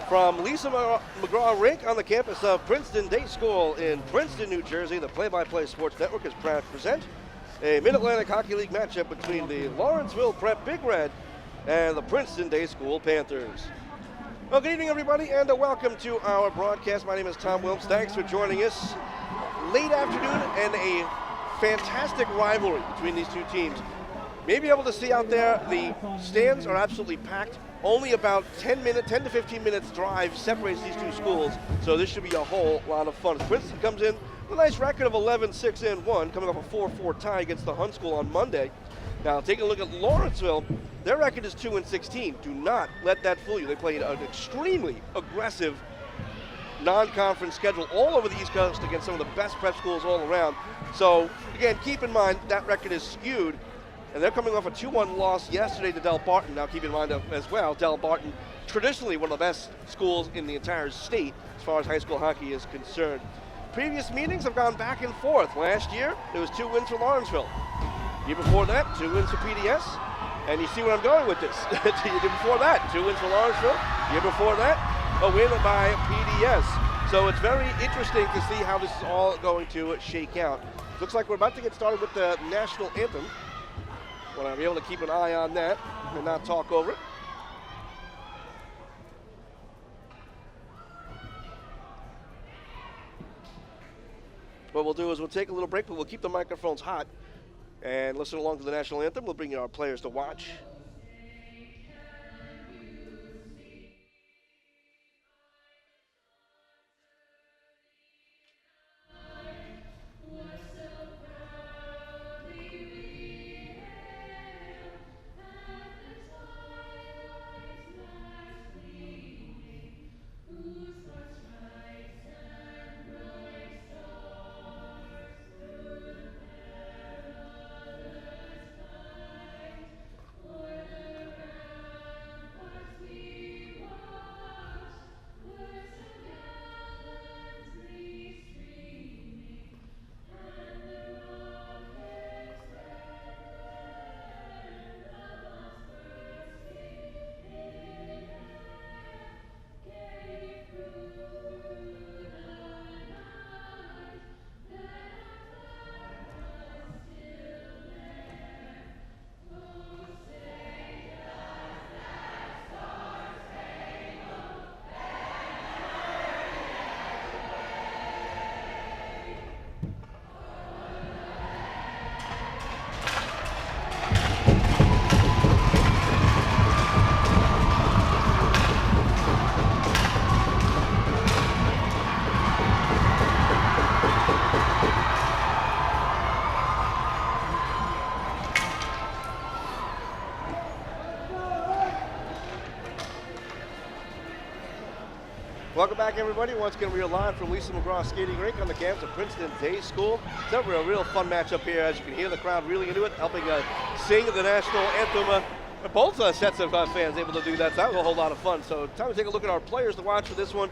From Lisa McGraw Rink on the campus of Princeton Day School in Princeton, New Jersey, the Play-by-Play Sports Network is proud to present a Mid-Atlantic Hockey League matchup between the Lawrenceville Prep Big Red and the Princeton Day School Panthers. Well, good evening, everybody, and welcome to our broadcast. My name is Tom Wilms. Thanks for joining us. Late afternoon and a fantastic rivalry between these two teams. Maybe able to see out there, the stands are absolutely packed. Only about 10 to 15 minutes drive separates these two schools, so this should be a whole lot of fun. Princeton comes in with a nice record of 11-6-1, coming off a 4-4 tie against the Hunt School on Monday. Now, taking a look at Lawrenceville, their record is 2-16. Do not let that fool you. They played an extremely aggressive non-conference schedule all over the East Coast against some of the best prep schools all around. So, again, keep in mind that record is skewed. And they're coming off a 2-1 loss yesterday to Del Barton. Now keep in mind as well, Del Barton, traditionally one of the best schools in the entire state as far as high school hockey is concerned. Previous meetings have gone back and forth. Last year, there was 2 wins for Lawrenceville. Year before that, 2 wins for PDS. And you see where I'm going with this. Year before that, 2 wins for Lawrenceville. Year before that, a win by PDS. So it's very interesting to see how this is all going to shake out. Looks like we're about to get started with the national anthem. Want to be able to keep an eye on that and not talk over it. What we'll do is we'll take a little break, but we'll keep the microphones hot and listen along to the national anthem. We'll bring you our players to watch. Welcome back, everybody. Once again, we are live from Lisa McGraw Skating Rink on the campus of Princeton Day School. It's a real fun matchup here, as you can hear the crowd really into it, helping sing the national anthem. Both sets of fans able to do that, so that was a whole lot of fun. So time to take a look at our players to watch for this one.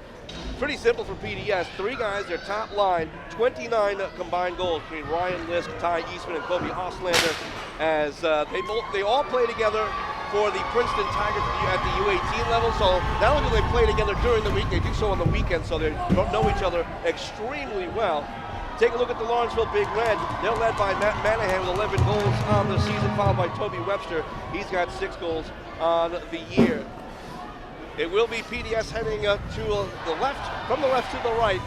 Pretty simple for PDS. 3 guys, their top line, 29 combined goals between Ryan Lisk, Ty Eastman, and Kobe Ostlander, as they all play together for the Princeton Tigers at the U18 level. So not only do they play together during the week, they do so on the weekend, so they know each other extremely well. Take a look at the Lawrenceville Big Red. They're led by Matt Manahan with 11 goals on the season, followed by Toby Webster. He's got 6 goals on the year. It will be PDS heading to the left, from the left to the right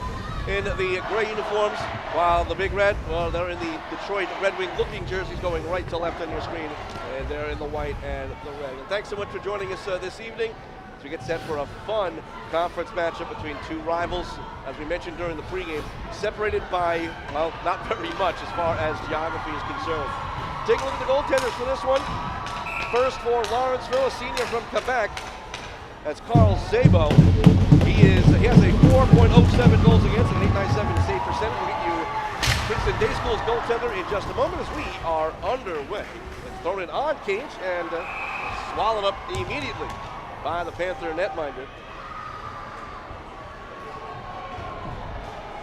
in the gray uniforms, while the Big Red, well, they're in the Detroit Red Wing looking jerseys going right to left on your screen, and they're in the white and the red. And thanks so much for joining us this evening as we get set for a fun conference matchup between 2 rivals, as we mentioned during the pregame, separated by, well, not very much as far as geography is concerned. Take a look at the goaltenders for this one. First for Lawrenceville, a senior from Quebec, that's Carl Szabo. He has a 4.07 goals against and an 8.97 save percentage. We'll get you Princeton Day School's goaltender in just a moment as we are underway. It's thrown in on cage and swallowed up immediately by the Panther netminder.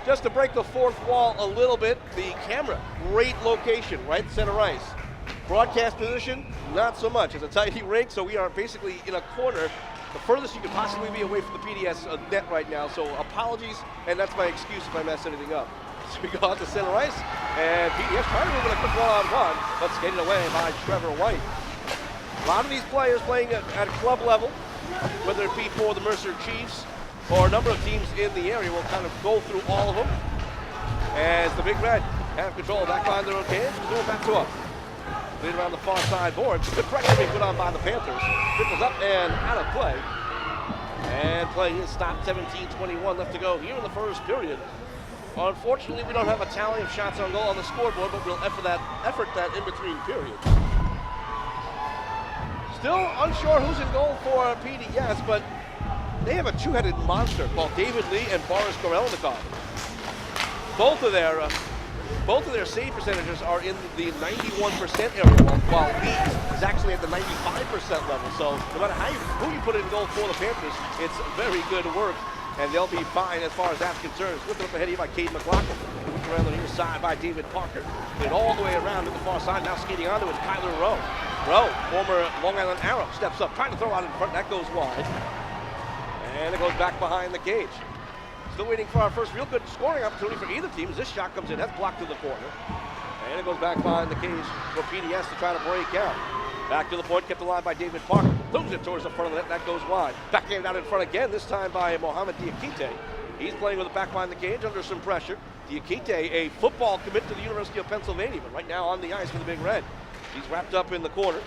Just to break the fourth wall a little bit, the camera, great location, right center ice. Broadcast position, not so much. It's a tidy rink, so we are basically in a corner the furthest you could possibly be away from the PDS net right now, so apologies, and that's my excuse if I mess anything up. So we go out to center ice, and PDS trying to move in a quick one-on-one, but skated away by Trevor White. A lot of these players playing at club level, whether it be for the Mercer Chiefs or a number of teams in the area, we'll kind of go through all of them. As the Big Red have control back behind their own cage, we'll do it back to up. Lead around the far side boards. Good pressure being put on by the Panthers. Trickles up and out of play. And play is stopped, 17:21 left to go here in the first period. Unfortunately, we don't have a tally of shots on goal on the scoreboard, but we'll effort that in between periods. Still unsure who's in goal for PDS, but they have a two-headed monster called David Lee and Boris Gorelnikov. Both of their save percentages are in the 91% area, while Lee is actually at the 95% level. So no matter who you put in goal for the Panthers, it's very good work, and they'll be fine as far as that's concerned. Lifted up ahead here by Cade McLaughlin. Moved around the near side by David Parker. Played all the way around to the far side. Now skating onto it, Kyler Rowe. Rowe, former Long Island Arrow, steps up, trying to throw out in front. That goes wide. And it goes back behind the cage. Still waiting for our first real good scoring opportunity for either team as this shot comes in. That's blocked to the corner. And it goes back behind the cage for PDS to try to break out. Back to the point, kept alive by David Parker. Throws it towards the front of the net, that goes wide. Backhanded out in front again, this time by Mohamed Diakite. He's playing with it back behind the cage under some pressure. Diakite, a football commit to the University of Pennsylvania, but right now on the ice for the Big Red. He's wrapped up in the corner.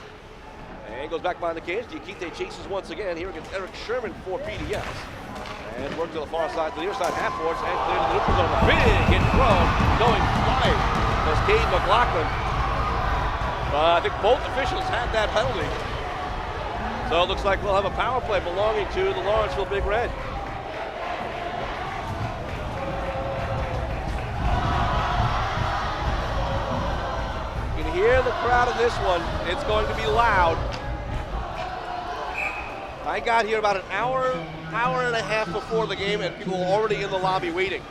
And goes back behind the cage. Diakite chases once again here against Eric Sherman for PDS. And work to the far side, to the near side half boards, and clear to the neutral zone. Big hit throw, going flying. That's Cade McLaughlin. I think both officials had that penalty. So it looks like we'll have a power play belonging to the Lawrenceville Big Red. You can hear the crowd in this one. It's going to be loud. I got here about an hour and a half before the game, and people were already in the lobby waiting.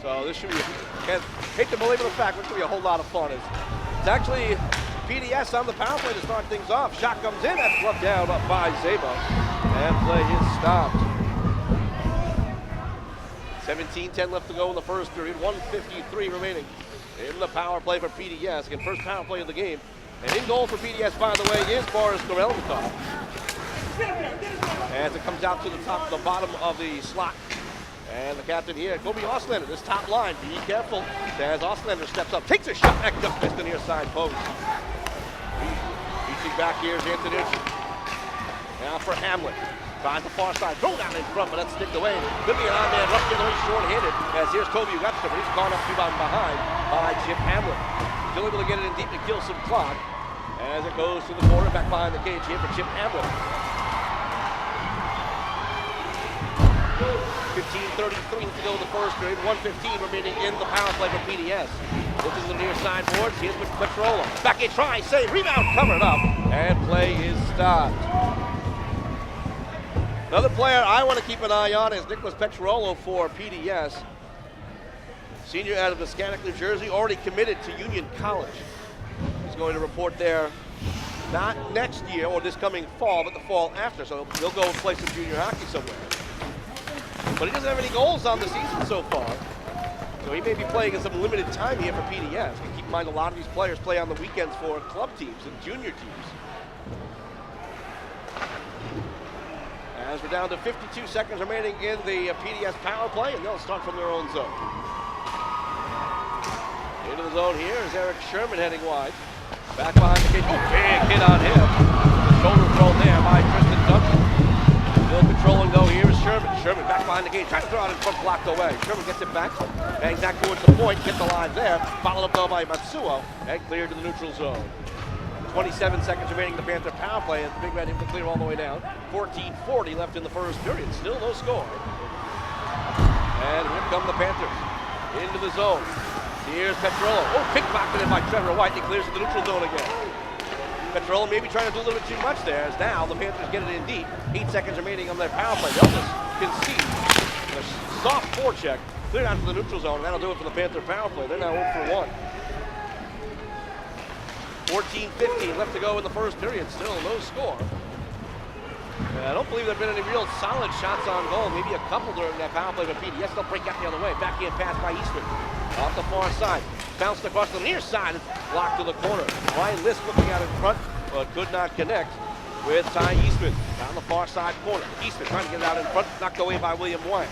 So this should be, hate to belabor the fact, it's going to be a whole lot of fun. It's actually PDS on the power play to start things off. Shot comes in, that's gloved down up by Zabo, and play is stopped. 17:10 left to go in the first period, 1:53 remaining in the power play for PDS. Again, first power play of the game. And in goal for PDS, by the way, is Boris Gorelnikov. As it comes out to the bottom of the slot. And the captain here, Kobe Auslander, this top line, be careful. As Auslander steps up, takes a shot, that just missed the near side post. Reaching back here is Antonucci. Now for Hamlet. Tries the far side, throw down in front, but that's sticked away. Could be an on-man rush the other way, short-handed. As here's Kobe Webster, but he's gone up two down behind by Chip Hamlet. Still able to get it in deep to kill some clock. As it goes to the corner, back behind the cage here for Chip Hamlet. 15:33 to go in the first period, 1:15 remaining in the power play for PDS. Looking to the near side boards, here's Petrolo. Back in, try, save, rebound, covered up, and play is stopped. Another player I want to keep an eye on is Nicholas Petrolo for PDS. Senior out of Nescannick, New Jersey, already committed to Union College. He's going to report there not next year or this coming fall, but the fall after, so he'll go and play some junior hockey somewhere. But he doesn't have any goals on the season so far, so he may be playing in some limited time here for PDS. And keep in mind, a lot of these players play on the weekends for club teams and junior teams. As we're down to 52 seconds remaining in the PDS power play, and they'll start from their own zone. Into the zone here is Eric Sherman heading wide. Back behind the cage. Oh, big hit on him. The shoulder throw there by Tristan Duncan. Still controlling though here is Sherman. Sherman back behind the cage, trying to throw out in front, blocked away. Sherman gets it back, bangs that towards the point, gets the line there. Followed up though by Matsuo, and cleared to the neutral zone. 27 seconds remaining in the Panther power play, and the Big Red able to clear all the way down. 14:40 left in the first period, still no score. And here come the Panthers into the zone. Here's Petrolo. Oh, pickpocketed by Trevor White. He clears to the neutral zone again. Petrolo maybe trying to do a little bit too much there, as now the Panthers get it in deep. 8 seconds remaining on their power play. They'll just concede. A soft forecheck. Clear out to the neutral zone, and that'll do it for the Panther power play. They're now 0 for 1. 14:15 left to go in the first period. Still no score. I don't believe there have been any real solid shots on goal. Maybe a couple during that power play for PDS. They'll break out the other way. Backhand pass by Eastman. Off the far side. Bounced across the near side. Blocked to the corner. Ryan List looking out in front, but could not connect with Ty Eastman. Down the far side corner. Eastman trying to get it out in front. Knocked away by William White.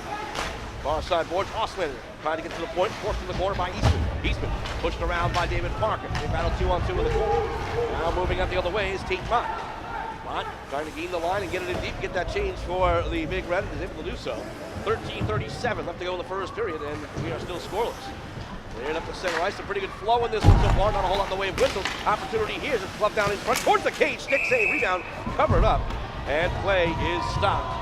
Far side boards. Oslander trying to get to the point. Forced in the corner by Eastman. Eastman pushed around by David Parker. They battle 2-on-2 in the corner. Now moving out the other way is Tate Mott. Mott trying to gain the line and get it in deep. Get that change for the Big Red. Is able to do so. 13:37 left to go in the first period, and we are still scoreless. Cleared up the center ice. A pretty good flow in this one so far. Not a whole lot in the way of whistles. Opportunity here. Just glove down in front towards the cage. Stick save. Rebound. Covered up. And play is stopped.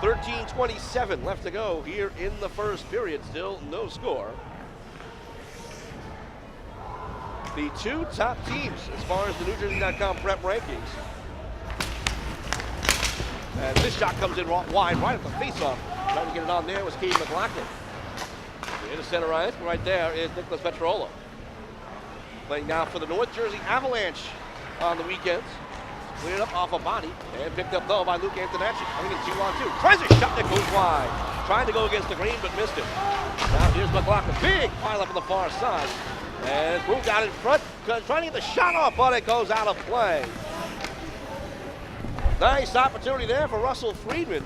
13:27 left to go here in the first period. Still no score. The two top teams as far as the NewJersey.com prep rankings. And this shot comes in wide, right at the face-off. Trying to get it on there was Keith McLaughlin. In the center ice, right there is Nicholas Petrolo. Playing now for the North Jersey Avalanche on the weekends. Cleared up off a body and picked up though by Luke Antonacci. Coming in 2-on-2. Tries a shot that goes wide. Trying to go against the green but missed it. Now here's McLaughlin. Big pile up on the far side. And it's moved out in front. Trying to get the shot off, but it goes out of play. Nice opportunity there for Russell Friedman.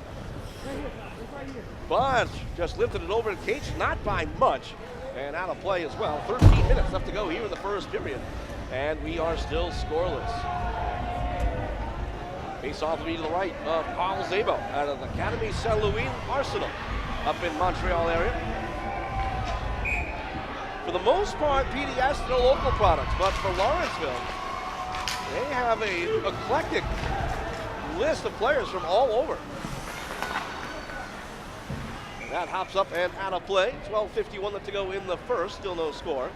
But just lifted it over the cage, not by much. And out of play as well. 13 minutes left to go here in the first period. And we are still scoreless. Face off to be to the right of Carl Zabo out of the Academy Saint Louis Arsenal up in Montreal area. For the most part, PDS are local products, but for Lawrenceville, they have a eclectic list of players from all over. And that hops up and out of play. 12:51 left to go in the first, still no score.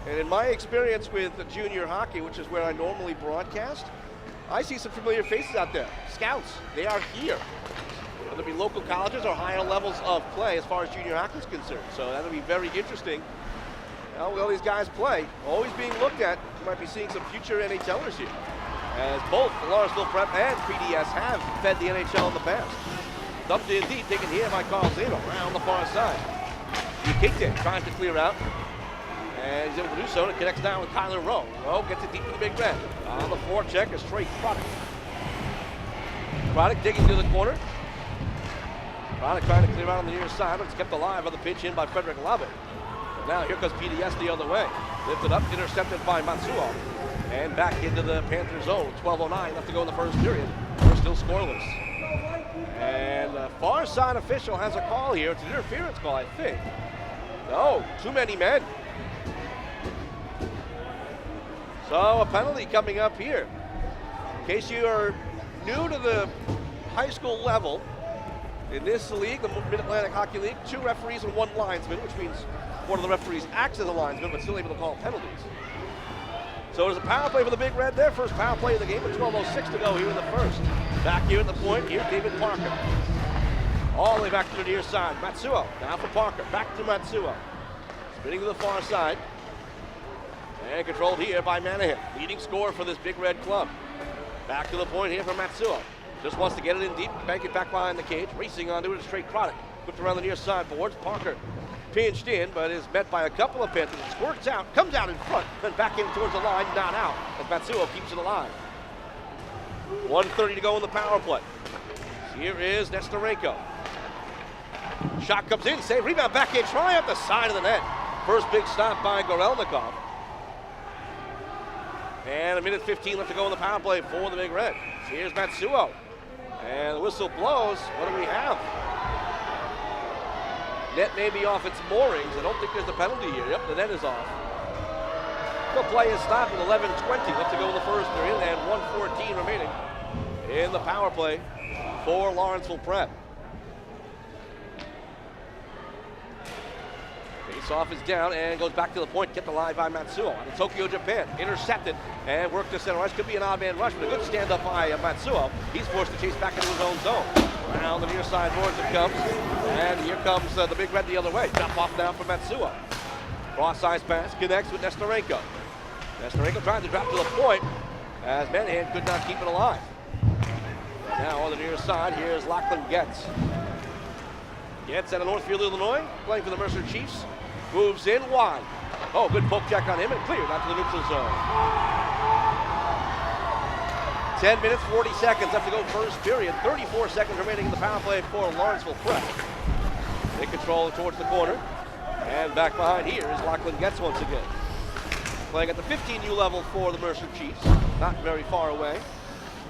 And in my experience with junior hockey, which is where I normally broadcast, I see some familiar faces out there. Scouts, they are here. Whether it be local colleges or higher levels of play as far as junior hockey is concerned. So that'll be very interesting how well these guys play. Always being looked at. You might be seeing some future NHLers here, as both the Lawrenceville Prep and PDS have fed the NHL in the past. Dumped in deep, taken here by Carl Zeno, around the far side. He kicked it, tries to clear out. And he's able to do so, and it connects down with Kyler Rowe. Rowe gets it deep in the Big Red. On the forecheck is Trey Product. Product digging to the corner. Product trying to clear out on the near side, but it's kept alive by the pitch in by Frederick Lovett. Now here comes PDS the other way. Lifted up, intercepted by Matsuo. And back into the Panthers zone. 12:09 left to go in the first period. We're still scoreless. And the far side official has a call here. It's an interference call, I think. No, too many men. So a penalty coming up here. In case you are new to the high school level, in this league, the Mid-Atlantic Hockey League, 2 referees and 1 linesman, which means one of the referees acts as a linesman, but still able to call penalties. So there's a power play for the Big Red there. First power play of the game with 12:06 to go here in the first. Back here at the point, here's David Parker. All the way back to the near side. Matsuo, now for Parker. Back to Matsuo. Spinning to the far side. And controlled here by Manahan. Leading scorer for this Big Red club. Back to the point here for Matsuo. Just wants to get it in deep, bank it back behind the cage. Racing onto it is Trey Croddick. Whipped around the near side boards. Parker pinched in, but is met by a couple of Panthers. Squirts out, comes out in front, then back in towards the line, not out, as Matsuo keeps it alive. 1:30 to go in the power play. Here is Nestorenko. Shot comes in, save, rebound, back in, try up the side of the net. First big stop by Gorelnikov. And 1:15 left to go in the power play for the Big Red. Here's Matsuo. And the whistle blows. What do we have? Net may be off its moorings. I don't think there's a penalty here. Yep, the net is off. The play is stopped with 11:20 left to go in the first period and 1:14 remaining in the power play for Lawrenceville Prep. Face-off is down and goes back to the point. Get the line by Matsuo out of Tokyo, Japan. Intercepted and worked to center ice. Could be an odd man rush, but a good stand-up by Matsuo. He's forced to chase back into his own zone. Around the near side boards it comes. And here comes the Big Red the other way. Drop off now for Matsuo. Cross-ice pass connects with Nestorenko. Nestorenko tried to drop to the point as Manahan could not keep it alive. And now on the near side, here's Lachlan Getz. Getz out of Northfield, Illinois, playing for the Mercer Chiefs. Moves in wide. Oh, good poke check on him and cleared out to the neutral zone. 10 minutes, 40 seconds left to go first period. 34 seconds remaining in the power play for Lawrenceville Prep. They control it towards the corner. And back behind here is Lachlan Getz once again. Playing at the 15U level for the Mercer Chiefs. Not very far away,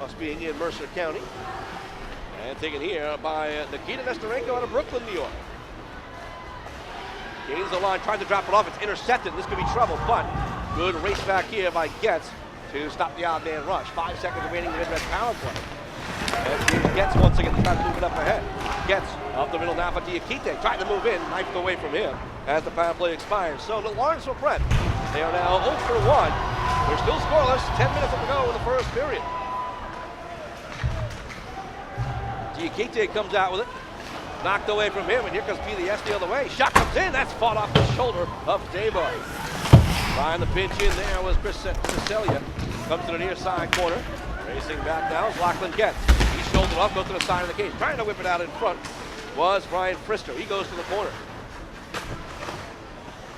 us being in Mercer County. And taken here by Nikita Nestorenko out of Brooklyn, New York. Gains the line, trying to drop it off. It's intercepted. This could be trouble, but good race back here by Getz to stop the odd man rush. 5 seconds remaining in the mid-red power play. And Getz once again trying to move it up ahead. Getz up the middle now for Diakite, trying to move in, knifed away from him as the power play expires. So the Lawrenceville Prep, they are now 0 for 1. They're still scoreless. 10 minutes to go in the first period. Diakite comes out with it. Knocked away from him, and here comes PDS the other way. Shot comes in, that's fought off the shoulder of Debo. Trying the pinch in there was Chris Celia. Comes to the near side corner. Racing back now is Lachlan Getz. He shouldered off, goes to the side of the cage. Trying to whip it out in front was Brian Frister. He goes to the corner.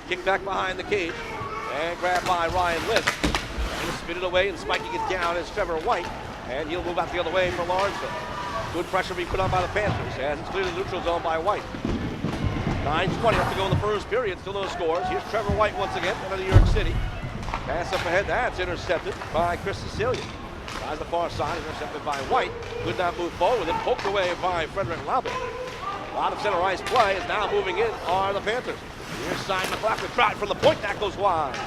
Kick back behind the cage and grabbed by Ryan List. Trying to spin it away and spiking it down is Trevor White. And he'll move out the other way for Lawrenceville. Good pressure being put on by the Panthers, and it's cleared the neutral zone by White. 9:20 left to go in the first period, still no scores. Here's Trevor White once again, out of New York City. Pass up ahead, that's intercepted by Chris Cecilia. Tries the far side, intercepted by White. Could not move forward, then poked away by Frederick Laube. A lot of center ice play is now moving in are the Panthers. Near side, McLaughlin tried from the point, that goes wide.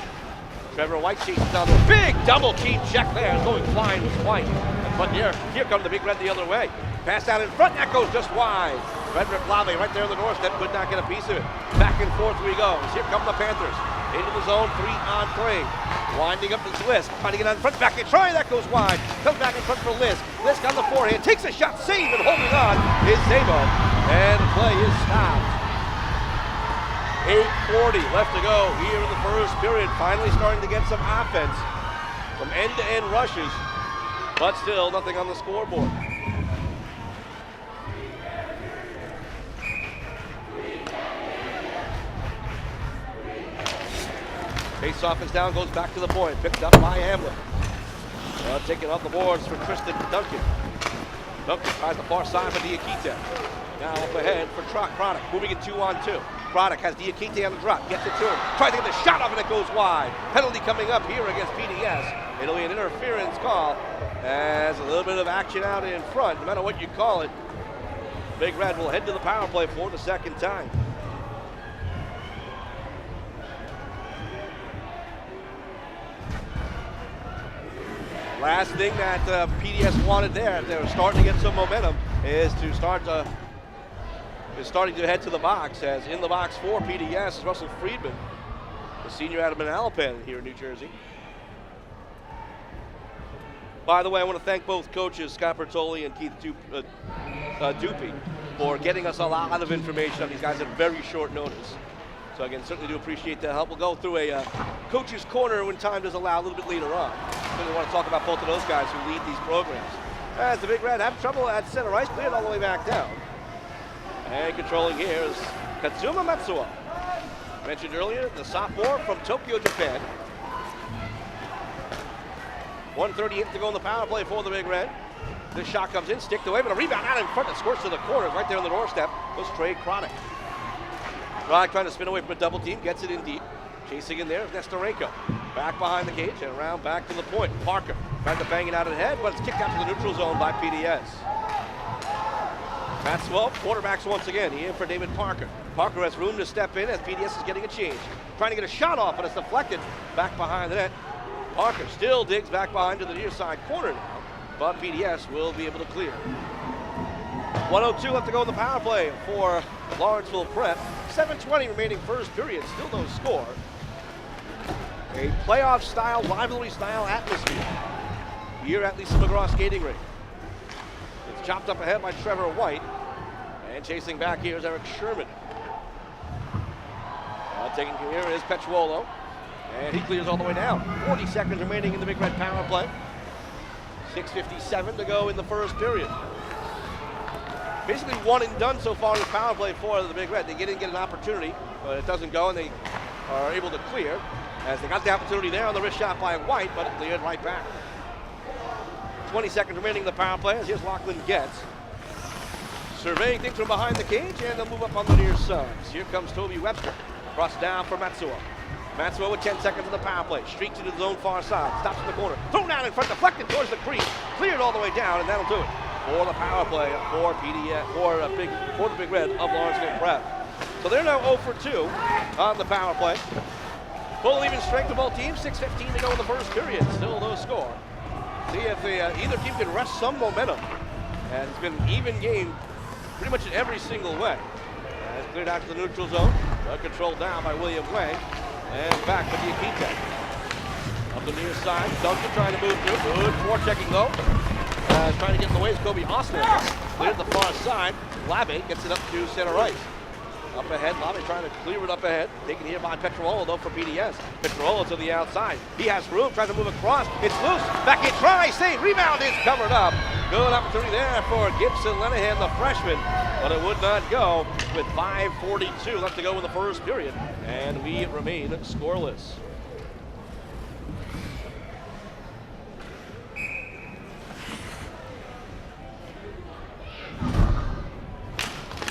Trevor White chases down the big double team check there, going flying was White. But here comes the Big Red the other way. Pass out in front, that goes just wide. Frederick Laube right there on the doorstep, could not get a piece of it. Back and forth we go. Here come the Panthers. Into the zone, 3-on-3. Winding up to Lisk, trying to get on front, back and try, that goes wide. Comes back in front for Lisk. Lisk on the forehand, takes a shot, save, and holding on is Zabo. And the play is stopped. 8:40 left to go here in the first period. Finally starting to get some offense. Some end-to-end rushes, but still nothing on the scoreboard. Face-off is down, goes back to the point. Picked up by Hamlin. Taken off the boards for Tristan Duncan. Duncan tries the far side for Diakite. Now up ahead for Chronic, moving it 2-on-2. Chronic has Diakite on the drop, gets it to him. Tries to get the shot off and it goes wide. Penalty coming up here against PDS. It'll be an interference call as a little bit of action out in front. No matter what you call it, Big Red will head to the power play for the second time. Last thing that PDS wanted there, they were starting to get some momentum, is to starting to head to the box. As in the box for PDS is Russell Friedman, the senior out of Manalapan here in New Jersey. By the way, I want to thank both coaches, Scott Bertoli and Keith Dupy, for getting us a lot of information on these guys at very short notice. So again, certainly do appreciate the help. We'll go through a coach's corner when time does allow a little bit later on. Certainly want to talk about both of those guys who lead these programs. As the Big Red have trouble at center ice, cleared all the way back down. And controlling here is Katsuma Matsuo. Mentioned earlier, the sophomore from Tokyo, Japan. 1:38 to go in the power play for the Big Red. This shot comes in, sticked away, but a rebound out in front that squirts to the corner. Right there on the doorstep was Trey Chronic. Chronic trying to spin away from a double team, gets it in deep. Chasing in there is Nestorenko. Back behind the cage and around back to the point. Parker tried to bang it out ahead, but it's kicked out to the neutral zone by PDS. Maxwell, quarterbacks once again. He in for David Parker. Parker has room to step in as PDS is getting a change. Trying to get a shot off, but it's deflected back behind the net. Parker still digs back behind to the near side corner now, but PDS will be able to clear. 1:02 left to go in the power play for Lawrenceville Prep. 7:20 remaining first period, still no score. A playoff style, rivalry style atmosphere here at Lisa McGraw Skating Rink. It's chopped up ahead by Trevor White, and chasing back here is Eric Sherman. Taking here is Petruolo. And he clears all the way down. 40 seconds remaining in the Big Red power play. 6:57 to go in the first period. Basically one and done so far in the power play for the Big Red. They didn't get an opportunity, but it doesn't go, and they are able to clear as they got the opportunity there on the wrist shot by White, but it cleared right back. 20 seconds remaining in the power play as here's Lachlan Getz. Surveying things from behind the cage, and they'll move up on the near sides. Here comes Toby Webster. Cross down for Matsuo. Matsuo with 10 seconds in the power play. Streaks into his own far side. Stops in the corner. Thrown down in front, deflected towards the crease. Cleared all the way down, and that'll do it for the power play for the Big Red of Lawrenceville Prep. So they're now 0 for 2 on the power play. Full even strength of both teams. 6:15 to go in the first period. Still no score. See if either team can wrest some momentum. And it's been an even game pretty much in every single way. As cleared out to the neutral zone. Well controlled down by William Wang. And back to Diakite. Up the near side. Duncan trying to move through. Good forechecking though. Trying to get in the way is Kobe Osler. Cleared the far side. Labe gets it up to center ice. Up ahead, Labe trying to clear it up ahead. Taken here by Petrollo though for PDS. Petrollo to the outside. He has room, tries to move across. It's loose. Back in, try, save, rebound is covered up. Good opportunity there for Gibson Lenahan, the freshman. But it would not go with 5:42 left to go in the first period. And we remain scoreless.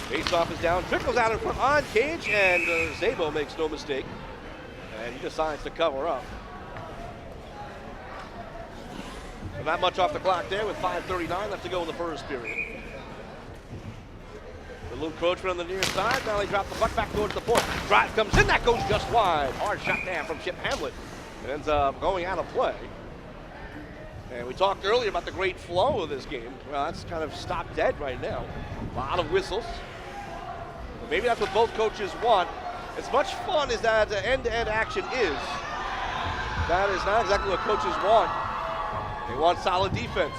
Faceoff is down, trickles out in front on cage, and Zabo makes no mistake. And he decides to cover up. So not much off the clock there with 5:39 left to go in the first period. The little encroachment on the near side. Now they drop the puck back towards the point. Drive comes in, that goes just wide. Hard shot there from Chip Hamlet. It ends up going out of play. And we talked earlier about the great flow of this game. Well, that's kind of stopped dead right now. A lot of whistles. But maybe that's what both coaches want. As much fun as that end-to-end action is, that is not exactly what coaches want. They want solid defense.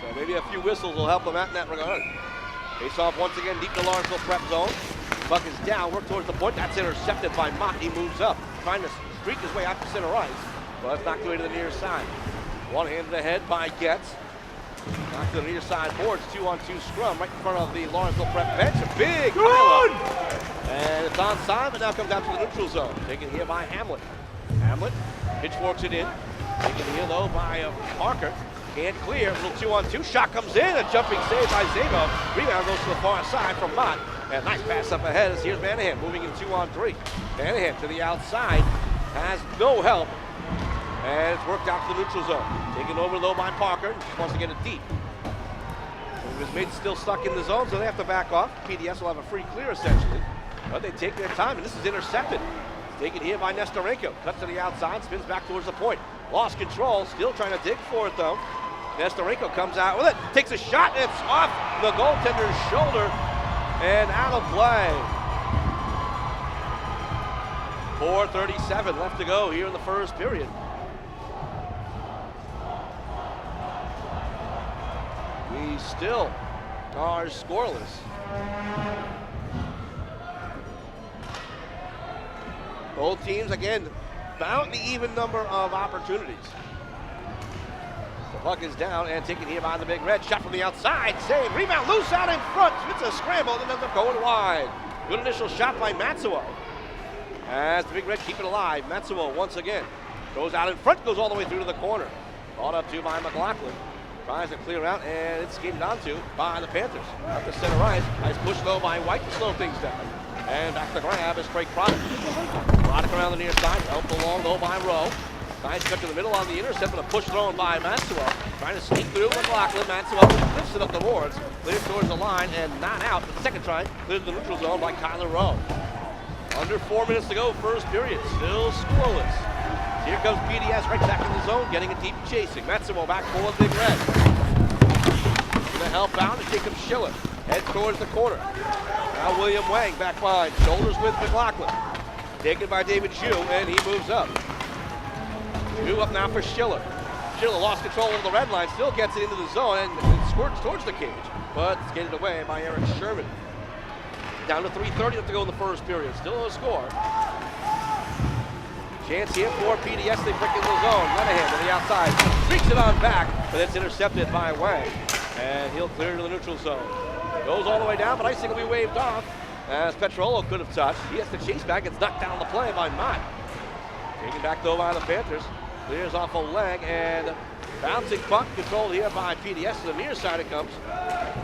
So maybe a few whistles will help them out in that regard. Face off once again deep to Lawrenceville prep zone. Buck is down, work towards the point. That's intercepted by Mott. He moves up, trying to streak his way out to center ice. But it's knocked away to the near side. One-handed ahead by Getz. Knocked to the near side boards. 2-on-2 scrum right in front of the Lawrenceville prep bench. A big pile. And it's onside, but now comes out to the neutral zone. Taken here by Hamlet. Hamlet pitchforks it in. Taken here though by Parker. Can't clear. A little 2-on-2. Shot comes in. A jumping save by Zabo. Rebound goes to the far side from Mott. And nice pass up ahead as here's Manahan moving in 2-on-3. Manahan to the outside. Has no help. And it's worked out to the neutral zone. Taken over though by Parker. Just wants to get it deep. His mate's still stuck in the zone, so they have to back off. PDS will have a free clear essentially. But they take their time, and this is intercepted. Taken here by Nestorenko. Cuts to the outside, spins back towards the point. Lost control, still trying to dig for it though. Nestorenko comes out with it, takes a shot, and it's off the goaltender's shoulder and out of play. 4:37 left to go here in the first period. We still are scoreless. Both teams, again, about the even number of opportunities. The puck is down and taken here by the Big Red. Shot from the outside, save, rebound, loose out in front. It's a scramble and ends up going wide. Good initial shot by Matsuo. As the Big Red keep it alive, Matsuo once again goes out in front, goes all the way through to the corner. Brought up to by McLaughlin. Tries to clear out, and it's skated onto by the Panthers. Up the center ice. Nice push though by White to slow things down. And back to grab is Craig Product. Product around the near side, helped along though by Rowe. Nice cut to the middle on the intercept, and a push thrown by Matsuo. Trying to sneak through McLaughlin. Matsuo lifts it up the boards, clears towards the line, and not out. But the second try clears the neutral zone by Kyler Rowe. Under 4 minutes to go, first period, still scoreless. Here comes PDS right back in the zone, getting a deep chasing. Matsuo back for the Big Red. Gonna help out and Jacob Schiller. Head towards the corner. Now William Wang back behind. Shoulders with McLaughlin. Taken by David Hsu, and he moves up. Hsu up now for Schiller. Schiller lost control of the red line, still gets it into the zone, and squirts towards the cage. But it's gated away by Eric Sherman. Down to 3:30 left to go in the first period. Still no score. Chance here for PDS. They pick in the zone. Lenahan to the outside. Streaks it on back, but it's intercepted by Wang. And he'll clear to the neutral zone. Goes all the way down, but icing will be waved off. As Petrollo could have touched. He has to chase back. It's knocked down the play by Mott. Taken back though by the Panthers. Clears off a leg and bouncing puck controlled here by PDS. To the near side it comes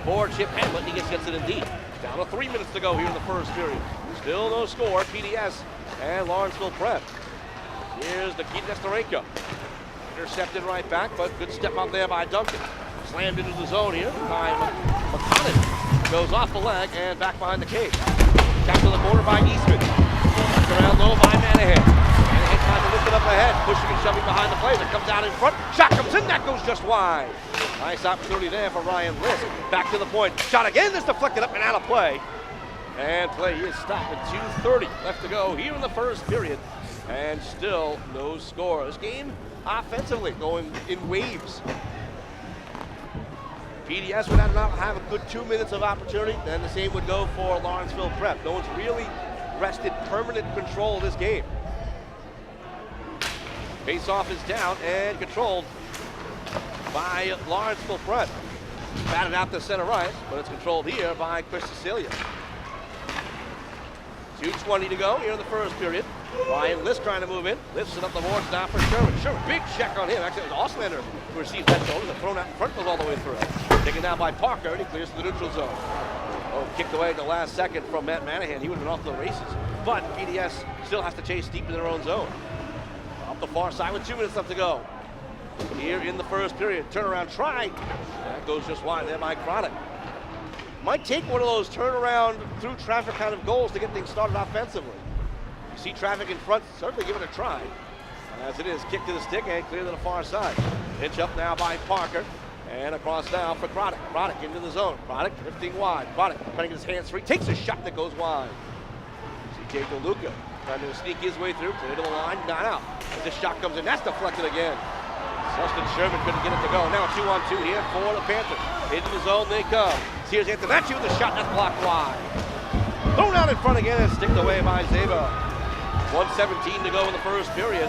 for Chip Hamlet. He gets it indeed. Down to 3 minutes to go here in the first period. Still no score. PDS and Lawrenceville Prep. Here's Nikita Nestorenko. Intercepted right back, but good step out there by Duncan. Slammed into the zone here by McConnell. Goes off the leg and back behind the cage. Tapped to the corner by Eastman. Back around low by Manahan. Manahan trying to lift it up ahead, pushing and shoving behind the plays. It comes out in front. Shot comes in, that goes just wide. Nice opportunity there for Ryan Lisk. Back to the point. Shot again, this deflected up and out of play. And play is stopped at 2:30 left to go here in the first period. And still no score. This game offensively going in waves. PDS would not have a good 2 minutes of opportunity, then the same would go for Lawrenceville Prep. No one's really wrested permanent control of this game. Face-off is down and controlled by Lawrenceville Prep. Batted out to center right, but it's controlled here by Chris Cecilia. 2:20 to go here in the first period. Ryan Lisk trying to move in. Lifts it up the boards now for Sherman. Sherman, big check on him. Actually, it was Auslander who received that shoulder. The thrown out in front goes all the way through. Taken down by Parker, and he clears to the neutral zone. Oh, kicked away at the last second from Matt Manahan. He would have been off to the races. But PDS still has to chase deep in their own zone. Off the far side with 2 minutes left to go. Here in the first period. Turnaround try. That goes just wide there by Chronic. Might take one of those turnaround through traffic kind of goals to get things started offensively. You see traffic in front, certainly give it a try. As it is, kick to the stick and clear to the far side. Pitch up now by Parker. And across now for Chronic. Chronic into the zone. Chronic drifting wide. Chronic trying to get his hands free. Takes a shot that goes wide. CJ DeLuca trying to sneak his way through. Clear to the line. Not out. As this shot comes in, that's deflected again. Justin Sherman couldn't get it to go. Now 2-on-2 here for the Panthers. Into the zone they come. Here's Antonacci with the shot that's blocked wide. Thrown out in front again and sticked away by Zaba. 1:17 to go in the first period.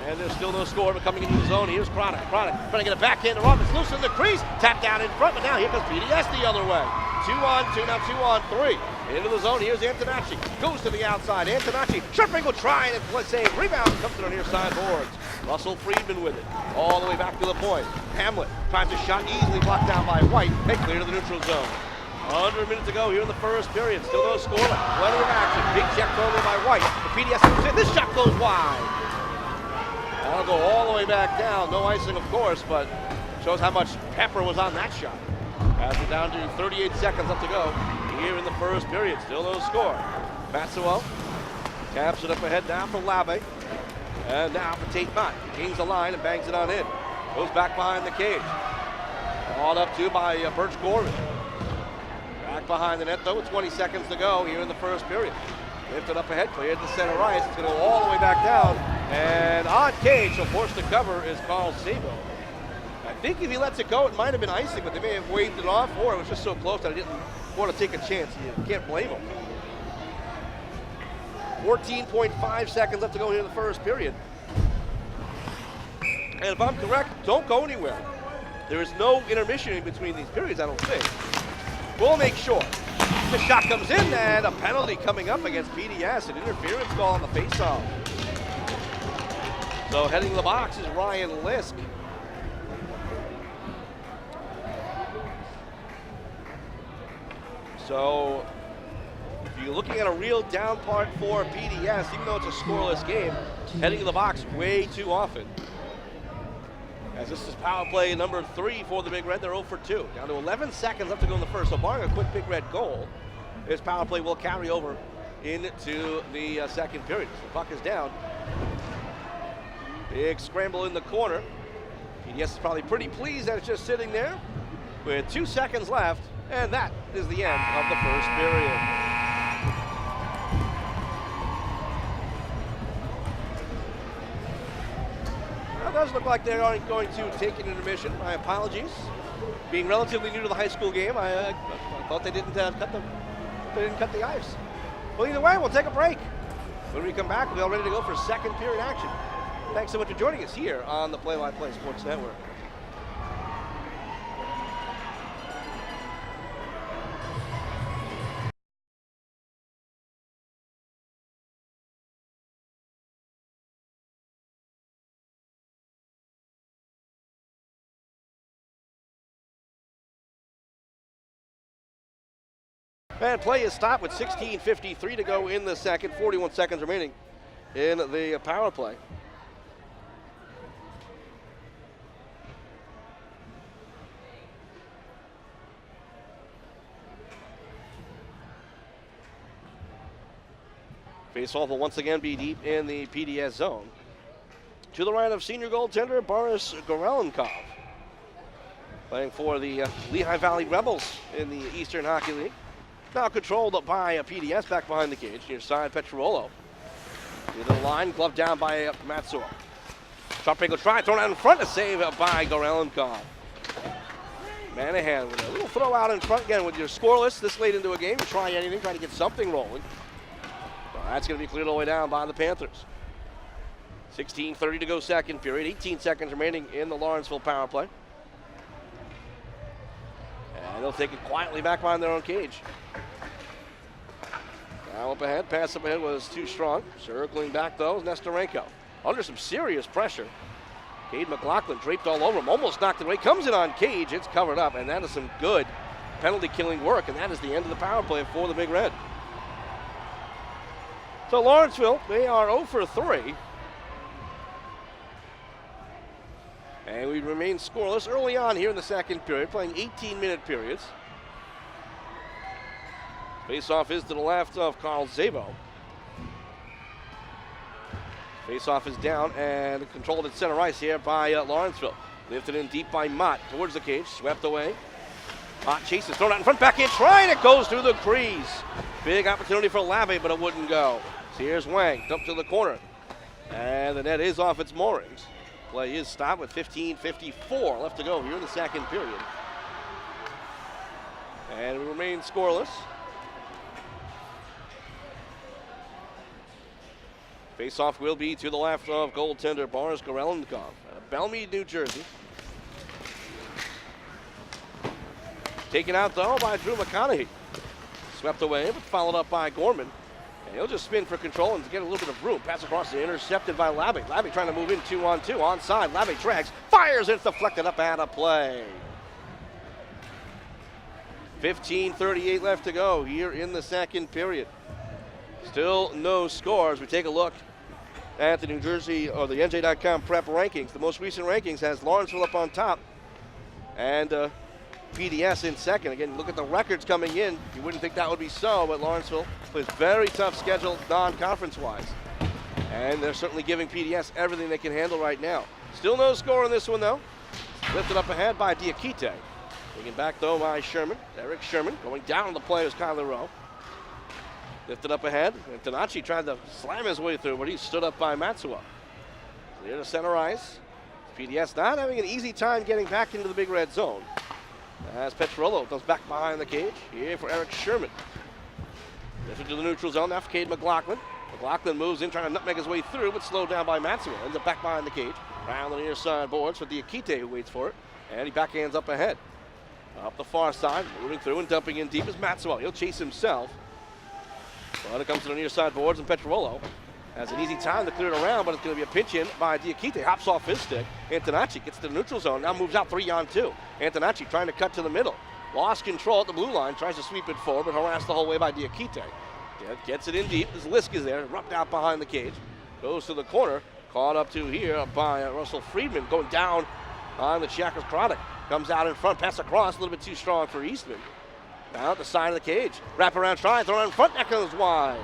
And there's still no score, but coming into the zone, here's Chronic. Chronic trying to get a backhand to Rob. It's loose in the crease. Tapped down in front, but now here comes PDS the other way. 2-on-2, now 2-on-3. Into the zone, here's Antonacci. Goes to the outside. Antonacci, Sharpingle trying and save. Rebound comes to the near side boards. Russell Friedman with it. All the way back to the point. Hamlet finds a shot easily blocked down by White. They clear to the neutral zone. Under a minute to go here in the first period. Still no score. Plenty of action. Big check thrown in by White. The PDS comes in. This shot goes wide. That'll go all the way back down. No icing, of course, but shows how much pepper was on that shot. As we're down to 38 seconds left to go here in the first period. Still no score. Maxwell taps it up ahead now for Labe. And now for Tate Mott. Gains the line and bangs it on in. Goes back behind the cage. Hauled up to by Birch Gorman. Back behind the net though with 20 seconds to go here in the first period. Lifted up ahead, cleared to center right. It's going to go all the way back down. And on cage, so forced to cover is Carl Sabo. I think if he lets it go, it might have been icing, but they may have waved it off, or it was just so close that I didn't want to take a chance. You can't blame him. 14.5 seconds left to go here in the first period. And if I'm correct, don't go anywhere. There is no intermission in between these periods, I don't think. We'll make sure. The shot comes in, and a penalty coming up against PDS, an interference call on the faceoff. So heading to the box is Ryan Lisk. So if you're looking at a real down part for PDS, even though it's a scoreless game, heading to the box way too often. As this is power play number 3 for the Big Red, they're 0 for 2. Down to 11 seconds left to go in the first. So barring a quick Big Red goal, this power play will carry over into the second period. So the puck is down. Big scramble in the corner. PDS is probably pretty pleased that it's just sitting there with 2 seconds left, and that is the end of the first period. It does look like they aren't going to take an intermission. My apologies. Being relatively new to the high school game, I thought they didn't cut the ice. Well, either way, we'll take a break. When we come back, we'll be all ready to go for second period action. Thanks so much for joining us here on the Play-by-Play Sports Network. And play is stopped with 16:53 to go in the second, 41 seconds remaining in the power play. Faceoff will once again be deep in the PDS zone. To the right of senior goaltender Boris Gorelenkov, playing for the Lehigh Valley Rebels in the Eastern Hockey League. Now controlled by a PDS back behind the cage. Near side, Petrollo. Near the line, gloved down by Matsua. Shot break will try, thrown out in front, a save by Gorelenkov. Manahan with a little throw out in front again with your scoreless this late into a game. You try anything, try to get something rolling. Well, that's going to be cleared all the way down by the Panthers. 16:30 to go second period, 18 seconds remaining in the Lawrenceville power play. And they'll take it quietly back behind their own cage. Now up ahead, pass up ahead was too strong. Circling back though is Nestorenko. Under some serious pressure. Cade McLaughlin draped all over him, almost knocked it away. Comes in on Cage, it's covered up, and that is some good penalty killing work, and that is the end of the power play for the Big Red. So Lawrenceville, they are 0 for 3. And we remain scoreless early on here in the second period, playing 18-minute periods. Faceoff is to the left of Carl Szabo. Faceoff is down and controlled at center ice here by Lawrenceville. Lifted in deep by Mott towards the cage, swept away. Mott chases, thrown out in front, backhand try, and it goes through the crease. Big opportunity for Lave, but it wouldn't go. So here's Wang, dumped to the corner. And the net is off its moorings. Play is stopped with 15:54 left to go here in the second period. And we remain scoreless. Faceoff will be to the left of goaltender Boris Gorelenkov out of Belmead, New Jersey. Taken out though by Drew McConaughey. Swept away, but followed up by Gorman. And he'll just spin for control and get a little bit of room. Pass across, intercepted by Labbe. Labbe trying to move in 2-on-2. Onside, Labbe drags, fires, and it's deflected up out of play. 15:38 left to go here in the second period. Still no scores. We take a look at the New Jersey or the NJ.com prep rankings. The most recent rankings has Lawrenceville up on top and PDS in second. Again, look at the records coming in. You wouldn't think that would be so, but Lawrenceville plays very tough schedule non-conference wise. And they're certainly giving PDS everything they can handle right now. Still no score in this one though. Lifted up ahead by Diakite. Taken back though by Sherman. Eric Sherman going down on the play is Kyler Rowe. Lifted up ahead, and Tanachi tried to slam his way through, but he stood up by Matsua. Clear to center ice. PDS not having an easy time getting back into the Big Red zone. As Petrollo comes back behind the cage, here for Eric Sherman. Lifted to the neutral zone, now for Cade McLaughlin. McLaughlin moves in, trying to nutmeg his way through, but slowed down by Matsua. Ends up back behind the cage. Around the near side boards for Diakite, who waits for it. And he backhands up ahead. Up the far side, moving through and dumping in deep is Matsua. He'll chase himself. But it comes to the near side boards, and Petrollo has an easy time to clear it around, but it's going to be a pinch in by Diakite. Hops off his stick. Antonacci gets to the neutral zone, now moves out 3-on-2. Antonacci trying to cut to the middle. Lost control at the blue line, tries to sweep it forward, but harassed the whole way by Diakite. Gets it in deep. His Lisk is there, rubbed out behind the cage. Goes to the corner, caught up to here by Russell Friedman, going down on the Chakras product. Comes out in front, pass across, a little bit too strong for Eastman. Now at the side of the cage. Wrap around try, throw it in front, that goes wide.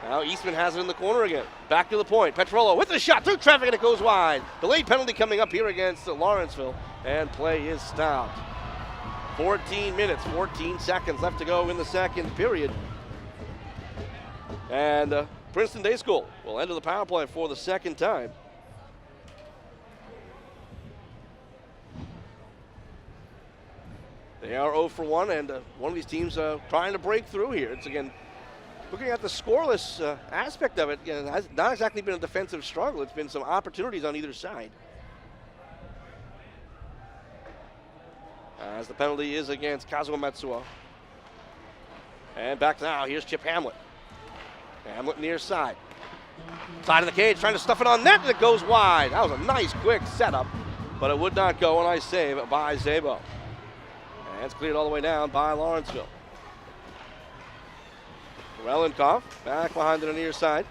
Now Eastman has it in the corner again. Back to the point. Petrollo with the shot through traffic and it goes wide. Delayed penalty coming up here against Lawrenceville, and play is stopped. 14 minutes, 14 seconds left to go in the second period. And Princeton Day School will enter the power play for the second time. They are 0 for 1, and one of these teams trying to break through here. It's again Looking at the scoreless aspect of it, it has not exactly been a defensive struggle. It's been some opportunities on either side. As the penalty is against Kazuo Matsuo. And back now, here's Chip Hamlet. Hamlet near side. Side of the cage, trying to stuff it on net, and it goes wide. That was a nice, quick setup, but it would not go. A nice save by Zabo. And it's cleared all the way down by Lawrenceville. Relenkoff back behind to the near side.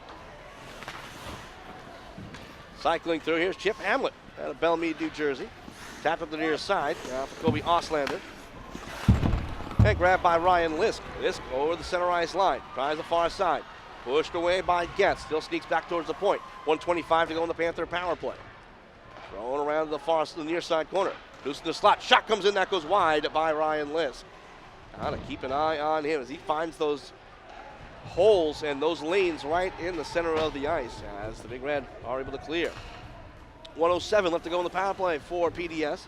Cycling through, here's Chip Hamlet out of Belmead, New Jersey. Tapped up the near side for Kobe Auslander. And grabbed by Ryan Lisk. Lisk over the center ice line. Tries the far side. Pushed away by Getz. Still sneaks back towards the point. 1:25 to go in the Panther power play. Throwing around to the near side corner. Loose in the slot. Shot comes in. That goes wide by Ryan Lisk. Now to keep an eye on him as he finds those holes and those lanes right in the center of the ice as the Big Red are able to clear. 1:07 left to go in the power play for PDS.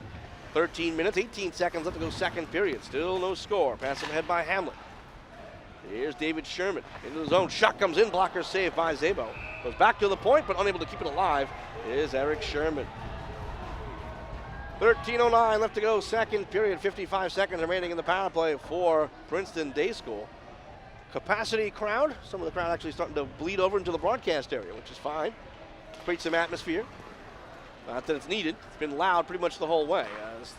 13 minutes, 18 seconds left to go second period. Still no score. Pass him ahead by Hamlet. Here's David Sherman into the zone. Shot comes in. Blocker saved by Zabo. Goes back to the point, but unable to keep it alive is Eric Sherman. 13:09 left to go second period. 55 seconds remaining in the power play for Princeton Day School. Capacity crowd. Some of the crowd actually starting to bleed over into the broadcast area, which is fine. Creates some atmosphere. Not that it's needed. It's been loud pretty much the whole way. As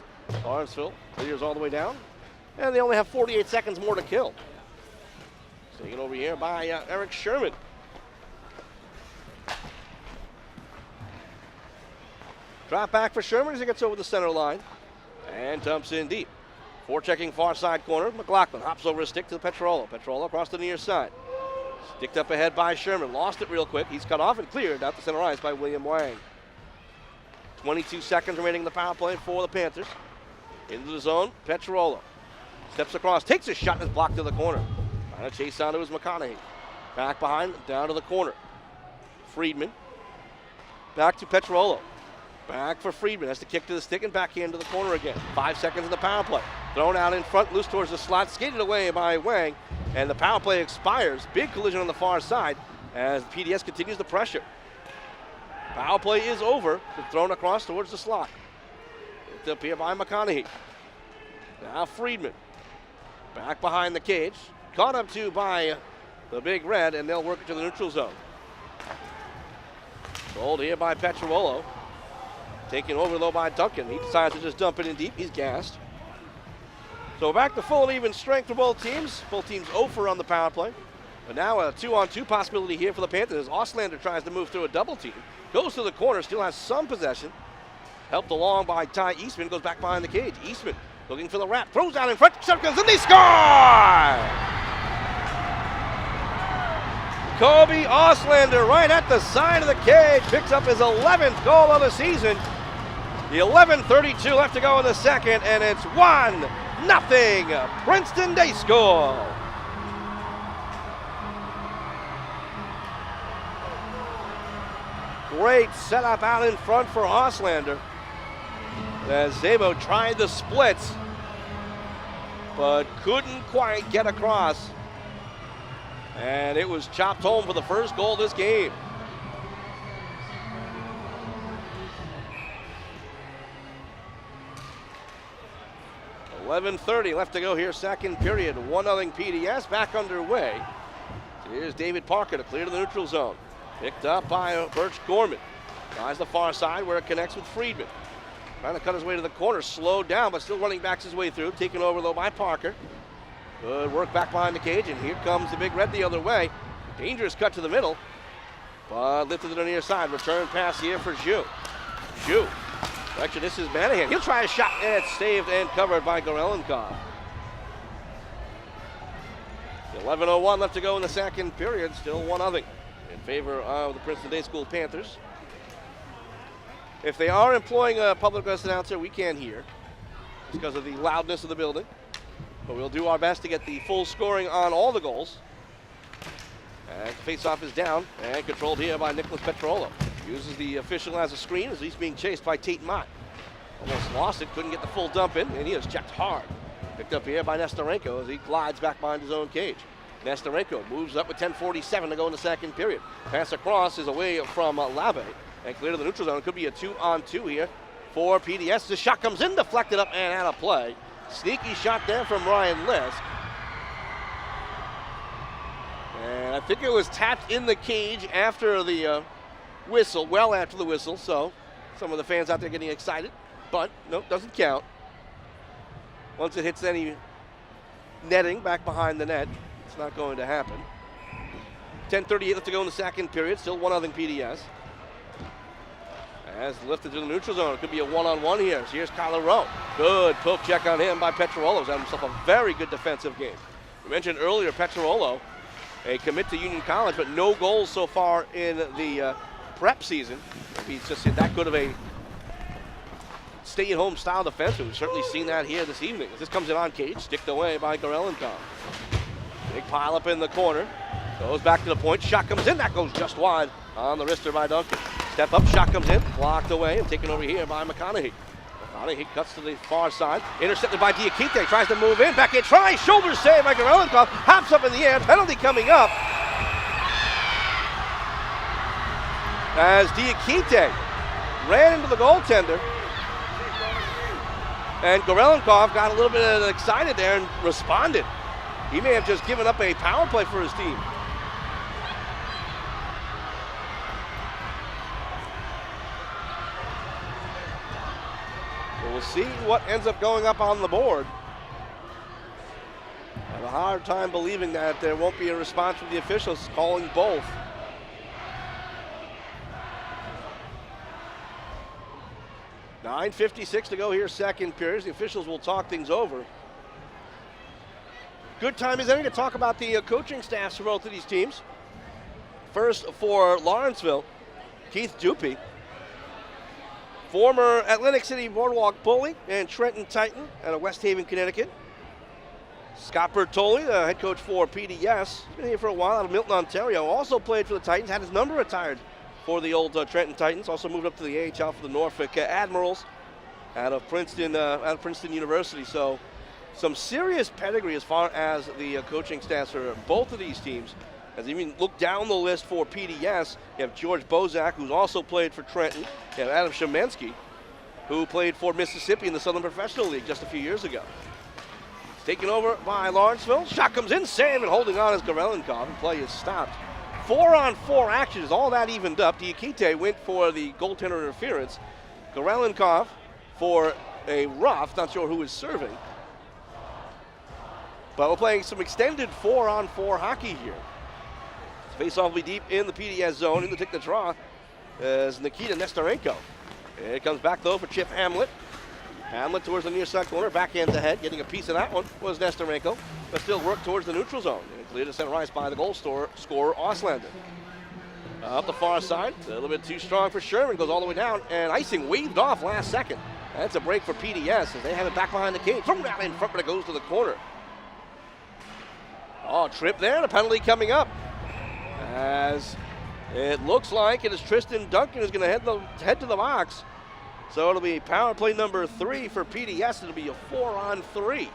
Lawrenceville clears all the way down. And they only have 48 seconds more to kill. Taken over here by Eric Sherman. Drop back for Sherman as he gets over the center line. And dumps in deep. Forechecking far side corner. McLaughlin hops over a stick to Petrolo. Petrolo across the near side. Sticked up ahead by Sherman. Lost it real quick. He's cut off and cleared out the center ice by William Wang. 22 seconds remaining in the power play for the Panthers. Into the zone. Petrolo steps across. Takes a shot and is blocked to the corner. Trying to chase down to his McConaughey. Back behind. Down to the corner. Friedman. Back to Petrolo. Back for Friedman. Has to kick to the stick and backhand to the corner again. 5 seconds in the power play. Thrown out in front, loose towards the slot, skated away by Wang, and the power play expires. Big collision on the far side as PDS continues the pressure. Power play is over. It's thrown across towards the slot. It's up here by McConaughey. Now Friedman. Back behind the cage. Caught up to by the Big Red, and they'll work it to the neutral zone. Sold here by Petrolo. Taken over, though, by Duncan. He decides to just dump it in deep. He's gassed. So back to full and even strength for both teams. Both teams 0 for on the power play. But now a 2-on-2 possibility here for the Panthers. Auslander tries to move through a double team. Goes to the corner, still has some possession. Helped along by Ty Eastman. Goes back behind the cage. Eastman looking for the wrap. Throws out in front. Shot goes, and they score! Kobe Auslander right at the side of the cage. Picks up his 11th goal of the season. The 11:32 left to go in the second, and it's 1-0 Princeton Day School. Great setup out in front for Auslander. As Zabo tried the splits, but couldn't quite get across. And it was chopped home for the first goal of this game. .11:30 left to go here, second period. 1-0 PDS, back underway. Here's David Parker to clear to the neutral zone. Picked up by Birch Gorman. Tries the far side where it connects with Friedman. Trying to cut his way to the corner, slowed down, but still running back his way through. Taken over, though, by Parker. Good work back behind the cage, and here comes the Big Red the other way. Dangerous cut to the middle, but lifted to the near side. Return pass here for Zhu. Zhu. Actually, this is Manahan. He'll try a shot, and it's saved and covered by Gorelenkoff. 11:01 left to go in the second period. Still 1-0 in favor of the Princeton Day School Panthers. If they are employing a public address announcer, we can't hear because of the loudness of the building. But we'll do our best to get the full scoring on all the goals. And face-off is down and controlled here by Nicholas Petrolo. Uses the official as a screen as he's being chased by Tate Mott. Almost lost it, couldn't get the full dump in, and he is checked hard. Picked up here by Nestorenko as he glides back behind his own cage. Nesterenko moves up with 10:47 to go in the second period. Pass across is away from Lave and clear to the neutral zone. It could be a 2-on-2 here for PDS. The shot comes in, deflected up and out of play. Sneaky shot there from Ryan Lisk. And I think it was tapped in the cage after the whistle, well after the whistle, so some of the fans out there getting excited, but nope, doesn't count. Once it hits any netting back behind the net, it's not going to happen. 10:38 left to go in the second period, still 1-0 PDS. As lifted to the neutral zone, it could be a one-on-one here. So here's Kyler Rowe. Good poke check on him by Petrollo. He's had himself a very good defensive game. We mentioned earlier Petrollo, a commit to Union College, but no goals so far in the prep season. He's just that good of a stay-at-home style defense. We've certainly seen that here this evening. As this comes in on cage, sticked away by Gorelenkov. Big pile up in the corner. Goes back to the point. Shot comes in. That goes just wide on the wrister by Duncan. Step up, shot comes in, blocked away and taken over here by McConaughey. McConaughey cuts to the far side, intercepted by Diakite, tries to move in, back in, tries, shoulder save by Gorelenkov, hops up in the air, penalty coming up. As Diakite ran into the goaltender, and Gorelenkov got a little bit excited there and responded. He may have just given up a power play for his team. We'll see what ends up going up on the board. I have a hard time believing that there won't be a response from the officials calling both. $9:56 to go here, second period. The officials will talk things over. Good time is any to talk about the coaching staffs for both of these teams. First for Lawrenceville, Keith Dupe. Former Atlantic City Boardwalk Bully and Trenton Titan out of West Haven, Connecticut. Scott Bertoli, the head coach for PDS, he's been here for a while out of Milton, Ontario. Also played for the Titans, had his number retired for the old Trenton Titans. Also moved up to the AHL for the Norfolk Admirals out of Princeton University. So some serious pedigree as far as the coaching staffs for both of these teams. As you even look down the list for PDS, you have George Bozak, who's also played for Trenton. You have Adam Shemensky, who played for Mississippi in the Southern Professional League just a few years ago. It's taken over by Lawrenceville. Shot comes in, save, and holding on is Gorelenkov, and play is stopped. 4-on-4 action is all that evened up. Diakite went for the goaltender interference. Gorelenkov for a rough, not sure who is serving. But we're playing some extended 4-on-4 hockey here. Face-off will be deep in the PDS zone. In to take the draw is Nikita Nesterenko. It comes back, though, for Chip Hamlet. Hamlet towards the near side corner, backhand ahead. Getting a piece of that one was Nesterenko, but still work towards the neutral zone. And cleared to center ice by the goal scorer, Auslander. Up the far side, a little bit too strong for Sherman. Goes all the way down, and icing waved off last second. That's a break for PDS as they have it back behind the cage. Thrown out in front, but it goes to the corner. Oh, trip there, and a penalty coming up. As it looks like it is Tristan Duncan who's going to head to the box. So it'll be power play number 3 for PDS. It'll be a 4-on-3.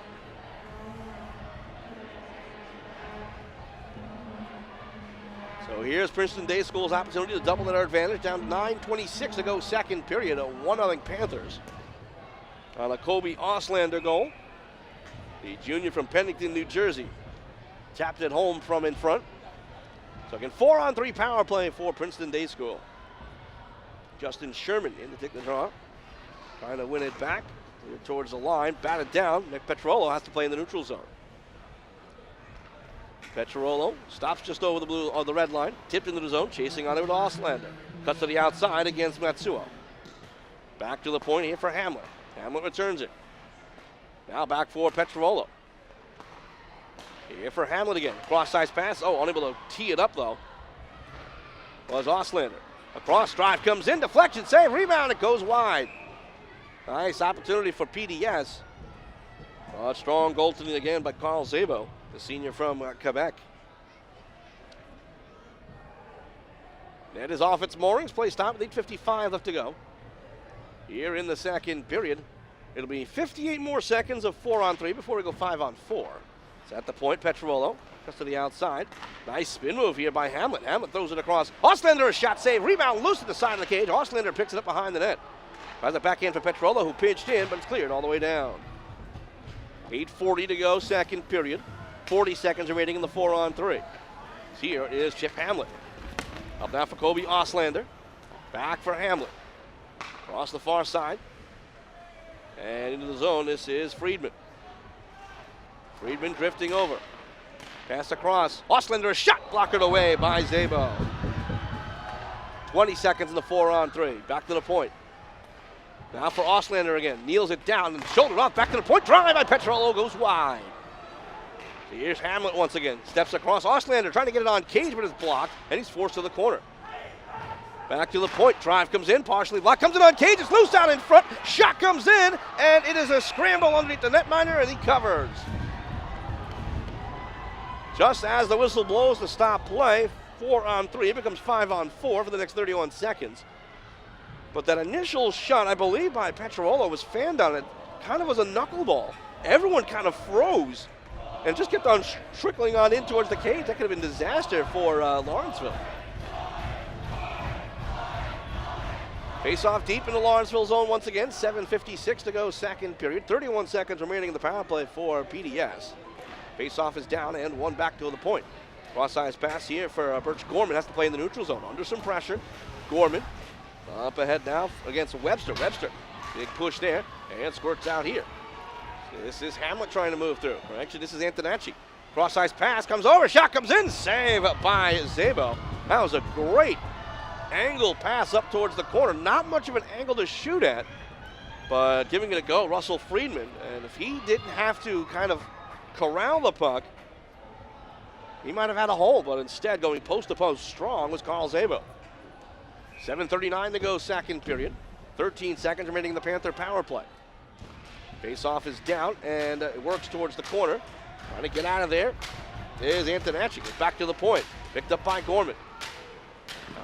So here's Princeton Day School's opportunity to double their advantage. Down to 9:26 to go, second period. A 1-0 Panthers on a Kobe Auslander goal. The junior from Pennington, New Jersey, tapped it home from in front. So again, 4-on-3 power play for Princeton Day School. Justin Sherman in to take the draw. Trying to win it back towards the line. Batted down. Nick Petrollo has to play in the neutral zone. Petrollo stops just over the blue or the red line. Tipped into the zone. Chasing on it with Auslander. Cuts to the outside against Matsuo. Back to the point here for Hamlet. Hamlet returns it. Now back for Petrollo. Here for Hamlet again. Cross-ice pass. Oh, unable to tee it up, though, was Auslander. A cross drive comes in. Deflection save. Rebound. It goes wide. Nice opportunity for PDS. Strong goaltending again by Carl Szabo, the senior from Quebec. Net is off its moorings. Play stop with 8:55 left to go. Here in the second period. It'll be 58 more seconds of 4-on-3 before we go 5-on-4. It's at the point, Petrollo, just to the outside. Nice spin move here by Hamlet. Hamlet throws it across. Auslander, a shot save. Rebound loose at the side of the cage. Auslander picks it up behind the net. Tries it backhand for Petrollo, who pinched in, but it's cleared all the way down. 8:40 to go, second period. 40 seconds remaining in the 4-on-3. Here is Chip Hamlet. Up now for Kobe Auslander. Back for Hamlet. Across the far side. And into the zone, this is Friedman. Friedman drifting over. Pass across. Auslander, a shot blocked away by Zabo. 20 seconds in the 4-on-3. Back to the point. Now for Auslander again. Kneels it down and shouldered off. Back to the point. Drive by Petrollo goes wide. So here's Hamlet once again. Steps across. Auslander trying to get it on cage, but it's blocked, and he's forced to the corner. Back to the point. Drive comes in, partially blocked. Comes in on cage. It's loose out in front. Shot comes in, and it is a scramble underneath the netminder, and he covers. Just as the whistle blows to stop play, 4-on-3. It becomes 5-on-4 for the next 31 seconds. But that initial shot, I believe, by Petrollo was fanned on it. Kind of was a knuckleball. Everyone kind of froze and just kept on trickling on in towards the cage. That could have been disaster for Lawrenceville. Face off deep in the Lawrenceville zone once again. 7:56 to go, second period. 31 seconds remaining in the power play for PDS. Face off is down and one back to the point. Cross-size pass here for Birch Gorman. Has to play in the neutral zone. Under some pressure. Gorman up ahead now against Webster. Webster, big push there and squirts out here. This is Hamlet trying to move through. Correction, this is Antonacci. Cross-size pass comes over. Shot comes in. Save by Zabo. That was a great angle pass up towards the corner. Not much of an angle to shoot at, but giving it a go, Russell Friedman. And if he didn't have to kind of corral the puck, he might have had a hole, but instead going post to post strong was Carl Zabo. 7:39 to go, second period. 13 seconds remaining in the Panther power play. Face-off is down, and it works towards the corner. Trying to get out of there is Antonacci. Goes back to the point. Picked up by Gorman.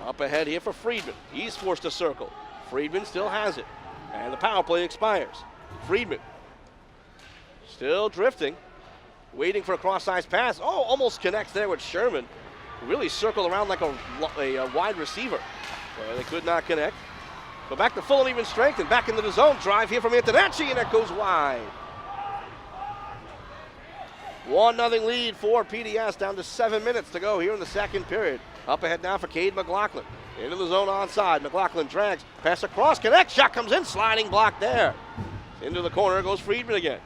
Up ahead here for Friedman. He's forced to circle. Friedman still has it. And the power play expires. Friedman still drifting. Waiting for a cross-size pass. Oh, almost connects there with Sherman. Really circled around like a wide receiver. Well, they could not connect. Go back to full and even strength and back into the zone. Drive here from Antonacci, and that goes wide. 1-0 lead for PDS, down to 7 minutes to go here in the second period. Up ahead now for Cade McLaughlin. Into the zone onside. McLaughlin drags. Pass across. Connect. Shot comes in. Sliding block there. Into the corner goes Friedman again.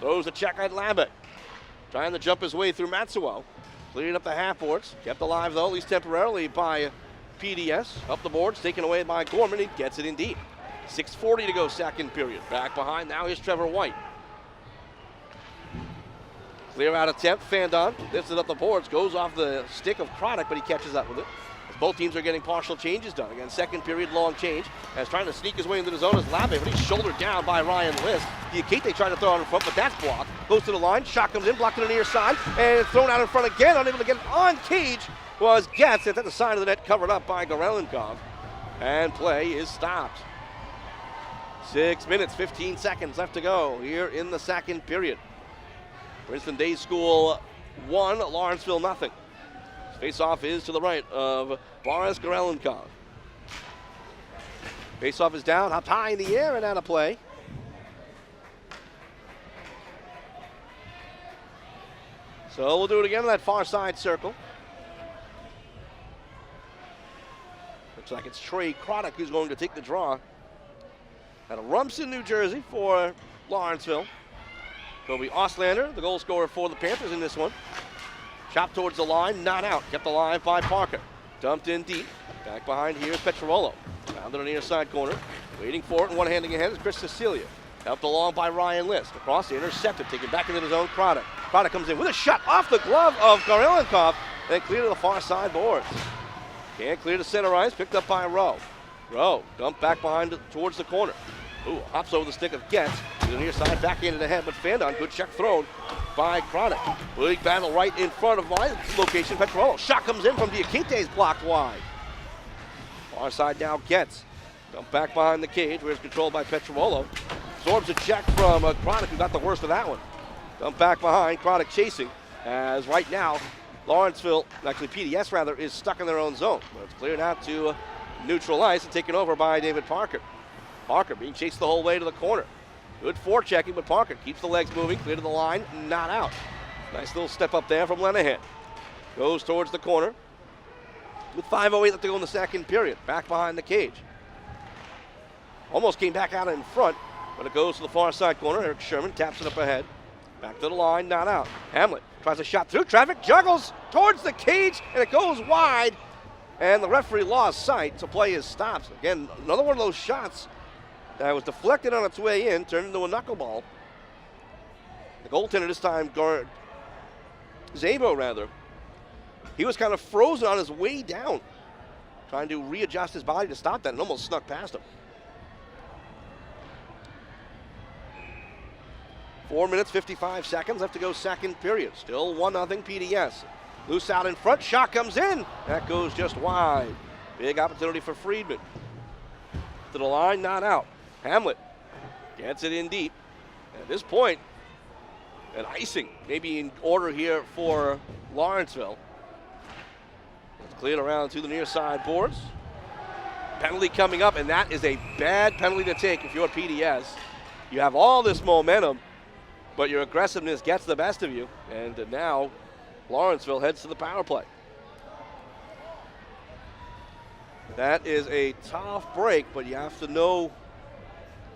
Throws a check at Lambert. Trying to jump his way through Matsuo. Clearing up the half boards. Kept alive, though, at least temporarily, by PDS. Up the boards. Taken away by Gorman. He gets it indeed. 6:40 to go, second period. Back behind. Now here's Trevor White. Clear out attempt. Fandon lifts it up the boards. Goes off the stick of Chronic, but he catches up with it. As both teams are getting partial changes done. Again, second period, long change. As trying to sneak his way into the zone is Labe, but he's shouldered down by Ryan List. Diakite tried to throw out in front, but that's blocked. Goes to the line. Shot comes in, blocked to the near side, and it's thrown out in front again. Unable to get it on cage was Getz. It's at the side of the net, covered up by Gorelenkov. And play is stopped. 6 minutes, 15 seconds left to go here in the second period. Princeton Day School 1, Lawrenceville nothing. Face-off is to the right of Boris Gorelenkov. Face-off is down, hopped high in the air and out of play. So we'll do it again on that far side circle. Looks like it's Trey Croddick who's going to take the draw. Out of Rumson, New Jersey for Lawrenceville. Kobe Auslander, the goal scorer for the Panthers in this one. Chopped towards the line, not out. Kept alive by Parker. Dumped in deep. Back behind here is Petrollo. Found it on the near side corner. Waiting for it and one-handing ahead is Chris Cecilia. Helped along by Ryan List. Across the intercepted, taken back into his own Croddick. Croddick comes in with a shot off the glove of Gorelenkov and clear to the far side boards. Can't clear to center ice, picked up by Rowe. Rowe dumped back behind towards the corner. Ooh, hops over the stick of Getz to the near side, back into the head, but Fandon, good check thrown by Chronic. Big battle right in front of my location, Petrollo. Shot comes in from Diakite's blocked wide. Far side now, Getz. Dump back behind the cage, where it's controlled by Petrollo. Absorbs a check from Chronic, who got the worst of that one. Dump back behind, Chronic chasing, as right now, Lawrenceville, actually PDS rather, is stuck in their own zone. But it's cleared out to neutral ice and taken over by David Parker. Parker being chased the whole way to the corner. Good forechecking, but Parker keeps the legs moving, clear to the line, not out. Nice little step up there from Lenahan. Goes towards the corner. With 5:08 left to go in the second period. Back behind the cage. Almost came back out in front, but it goes to the far side corner. Eric Sherman taps it up ahead. Back to the line, not out. Hamlet tries a shot through traffic, juggles towards the cage, and it goes wide. And the referee lost sight, so play is stopped. Again, another one of those shots that was deflected on its way in, turned into a knuckleball. The goaltender this time, Zabo rather, he was kind of frozen on his way down, trying to readjust his body to stop that and almost snuck past him. 4 minutes, 55 seconds left to go second period. Still 1-0 PDS. Loose out in front, shot comes in. That goes just wide. Big opportunity for Friedman. To the line, not out. Hamlet gets it in deep. At this point, an icing may be in order here for Lawrenceville. It's cleared around to the near side boards. Penalty coming up, and that is a bad penalty to take if you're PDS. You have all this momentum, but your aggressiveness gets the best of you, and now Lawrenceville heads to the power play. That is a tough break, but you have to know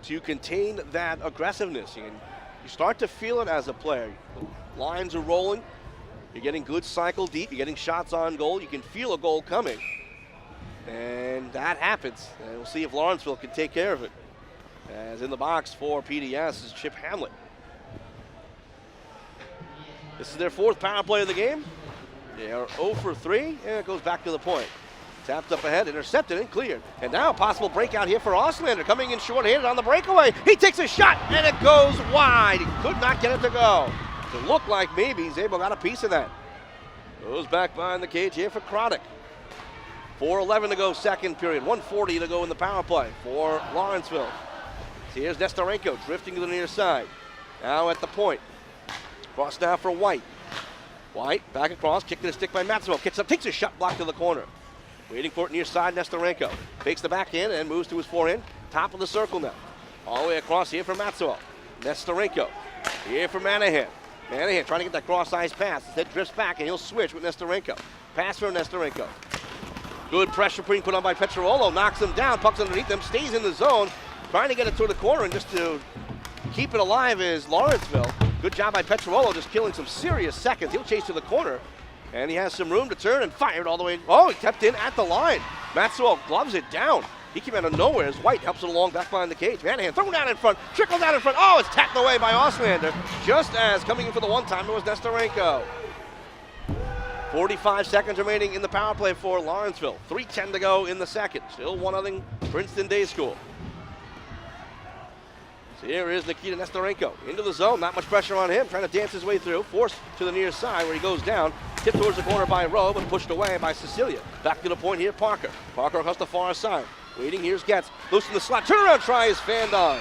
to contain that aggressiveness. You start to feel it as a player. The lines are rolling. You're getting good cycle deep. You're getting shots on goal. You can feel a goal coming. And that happens. And we'll see if Lawrenceville can take care of it. As in the box for PDS is Chip Hamlet. This is their fourth power play of the game. They are 0 for 3, and it goes back to the point. Tapped up ahead, intercepted and cleared. And now a possible breakout here for Auslander, coming in short-handed on the breakaway. He takes a shot, and it goes wide. He could not get it to go. It looked like maybe Zabel got a piece of that. Goes back behind the cage here for Chronic. 4:11 to go second period. 1:40 to go in the power play for Lawrenceville. So here's Nestorenko drifting to the near side. Now at the point. Cross now for White. White back across, kicked to the stick by Matsuo. Kicks up, takes a shot, blocked to the corner. Waiting for it near side, Nestorenko. Fakes the backhand and moves to his forehand. Top of the circle now. All the way across here for Matsuo. Nestorenko. Here for Manahan. Manahan trying to get that cross-ice pass. Instead drifts back and he'll switch with Nestorenko. Pass for Nestorenko. Good pressure being put on by Petrollo. Knocks him down, pucks underneath him, stays in the zone. Trying to get it toward the corner, and just to keep it alive is Lawrenceville. Good job by Petrollo, just killing some serious seconds. He'll chase to the corner, and he has some room to turn and fired all the way. Oh, he tapped in at the line. Matsuo gloves it down. He came out of nowhere as White helps it along back behind the cage. Manahan thrown down in front, trickles out in front. Oh, it's tapped away by Auslander. Just as coming in for the one-time, it was Nestorenko. 45 seconds remaining in the power play for Lawrenceville. 3:10 to go in the second. Still 1-0 Princeton Day School. Here is Nikita Nestorenko into the zone. Not much pressure on him. Trying to dance his way through. Forced to the near side where he goes down. Tipped towards the corner by Rowe, but pushed away by Cecilia. Back to the point here, Parker. Parker across the far side. Waiting, here's Getz. Loose in the slot. Turnaround try is fanned on.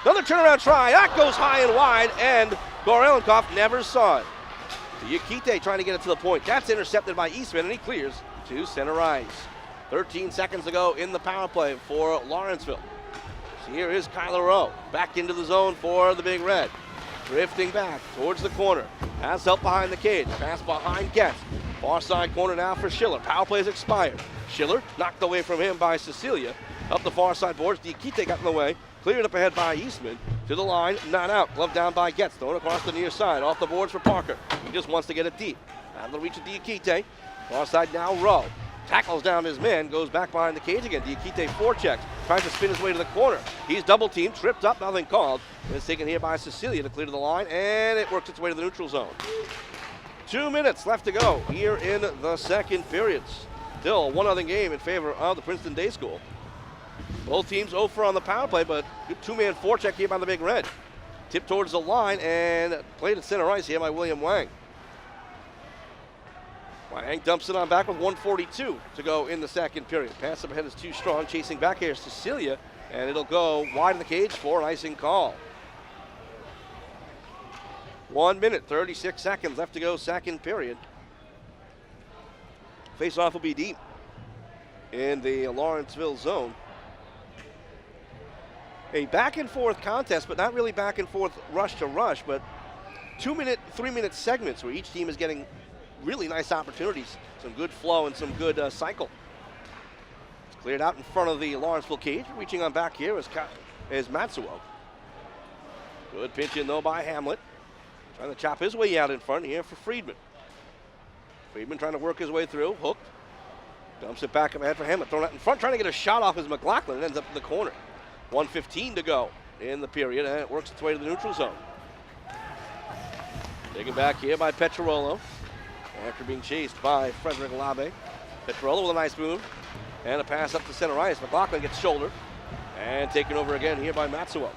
Another turnaround try. That goes high and wide, and Gorelenkoff never saw it. Diakite trying to get it to the point. That's intercepted by Eastman, and he clears to center ice. 13 seconds to go in the power play for Lawrenceville. Here is Kyler Rowe, back into the zone for the Big Red. Drifting back towards the corner. Pass help behind the cage. Pass behind Getz. Far side corner now for Schiller. Power play is expired. Schiller knocked away from him by Cecilia. Up the far side boards. Diakite got in the way. Cleared up ahead by Eastman. To the line, not out. Glove down by Getz. Thrown across the near side. Off the boards for Parker. He just wants to get it deep. Out of the reach of Diakite. Far side now Rowe. Tackles down his man, goes back behind the cage again. Diakite forechecks, tries to spin his way to the corner. He's double teamed, tripped up, nothing called. It's taken here by Cecilia to clear to the line, and it works its way to the neutral zone. 2 minutes left to go here in the second period. Still a 1-0 game in favor of the Princeton Day School. Both teams 0 for on the power play, but good two-man forecheck here by the Big Red. Tipped towards the line and played at center ice here by William Wang. Wang dumps it on back with 1:42 to go in the second period. Pass up ahead is too strong. Chasing back here is Cecilia, and it'll go wide in the cage for an icing call. 1 minute, 36 seconds left to go, second period. Face-off will be deep in the Lawrenceville zone. A back-and-forth contest, but not really back-and-forth rush to rush, but 2-minute, 3-minute segments where each team is getting really nice opportunities, some good flow and some good cycle. It's cleared out in front of the Lawrenceville cage. Reaching on back here is Matsuo. Good pinch in though by Hamlet. Trying to chop his way out in front here for Friedman. Friedman trying to work his way through, hooked. Dumps it back ahead for Hamlet, throwing it in front, trying to get a shot off as McLaughlin. It ends up in the corner. 1:15 to go in the period, and it works its way to the neutral zone. Taken back here by Petrollo after being chased by Frederick Labe. Petrollo with a nice move and a pass up to center ice. McLaughlin gets shouldered and taken over again here by Matsuo.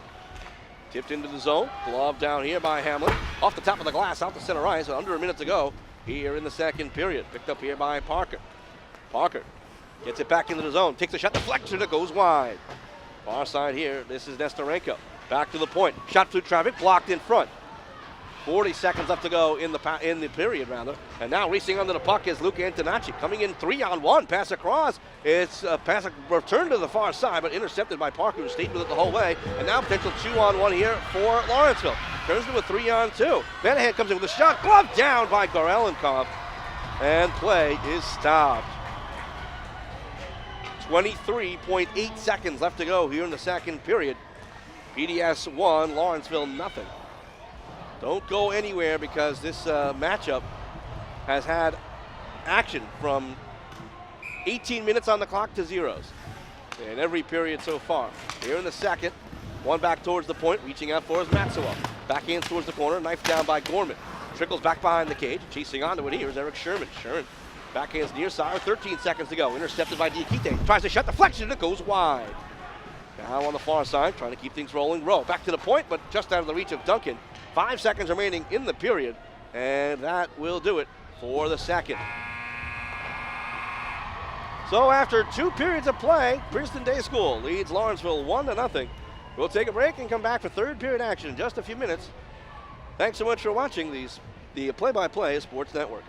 Tipped into the zone, glove down here by Hamlet. Off the top of the glass, out to center ice, with under a minute to go here in the second period. Picked up here by Parker. Parker gets it back into the zone, takes a shot, deflection, it goes wide. Far side here, this is Nestorenko. Back to the point, shot through traffic, blocked in front. 40 seconds left to go in the period, rather. And now racing under the puck is Luca Antonacci, coming in 3-on-1, pass across. It's a pass returned to the far side, but intercepted by Parker, who stayed with it the whole way. And now potential 2-on-1 here for Lawrenceville. Turns to a 3-on-2. Vanahan comes in with a shot, glove down by Gorelenkov, and play is stopped. 23.8 seconds left to go here in the second period. PDS 1, Lawrenceville nothing. Don't go anywhere because this matchup has had action from 18 minutes on the clock to zeros in every period so far. Here in the second, one back towards the point, reaching out for is Matsuo. Backhands towards the corner, knife down by Gorman. Trickles back behind the cage, chasing onto it here is Eric Sherman. Sherman backhands near side, 13 seconds to go. Intercepted by Diakite. Tries to shut deflection, and it goes wide. Now on the far side, trying to keep things rolling. Rowe back to the point, but just out of the reach of Duncan. 5 seconds remaining in the period, and that will do it for the second. So after 2 periods of play, Princeton Day School leads Lawrenceville 1-0. We'll take a break and come back for third period action in just a few minutes. Thanks so much for watching the Play-by-Play Sports Network.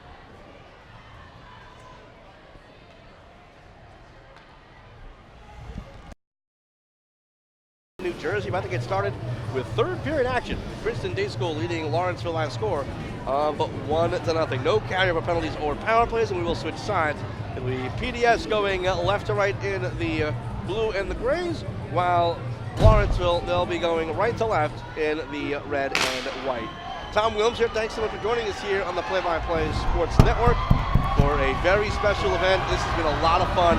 New Jersey about to get started with third period action. Princeton Day School leading Lawrenceville by a score of 1-0. No carryover penalties or power plays, and we will switch sides. It'll be PDS going left to right in the blue and the grays, while Lawrenceville, they'll be going right to left in the red and white. Tom Williams here. Thanks so much for joining us here on the Play-by-Play Sports Network for a very special event. This has been a lot of fun.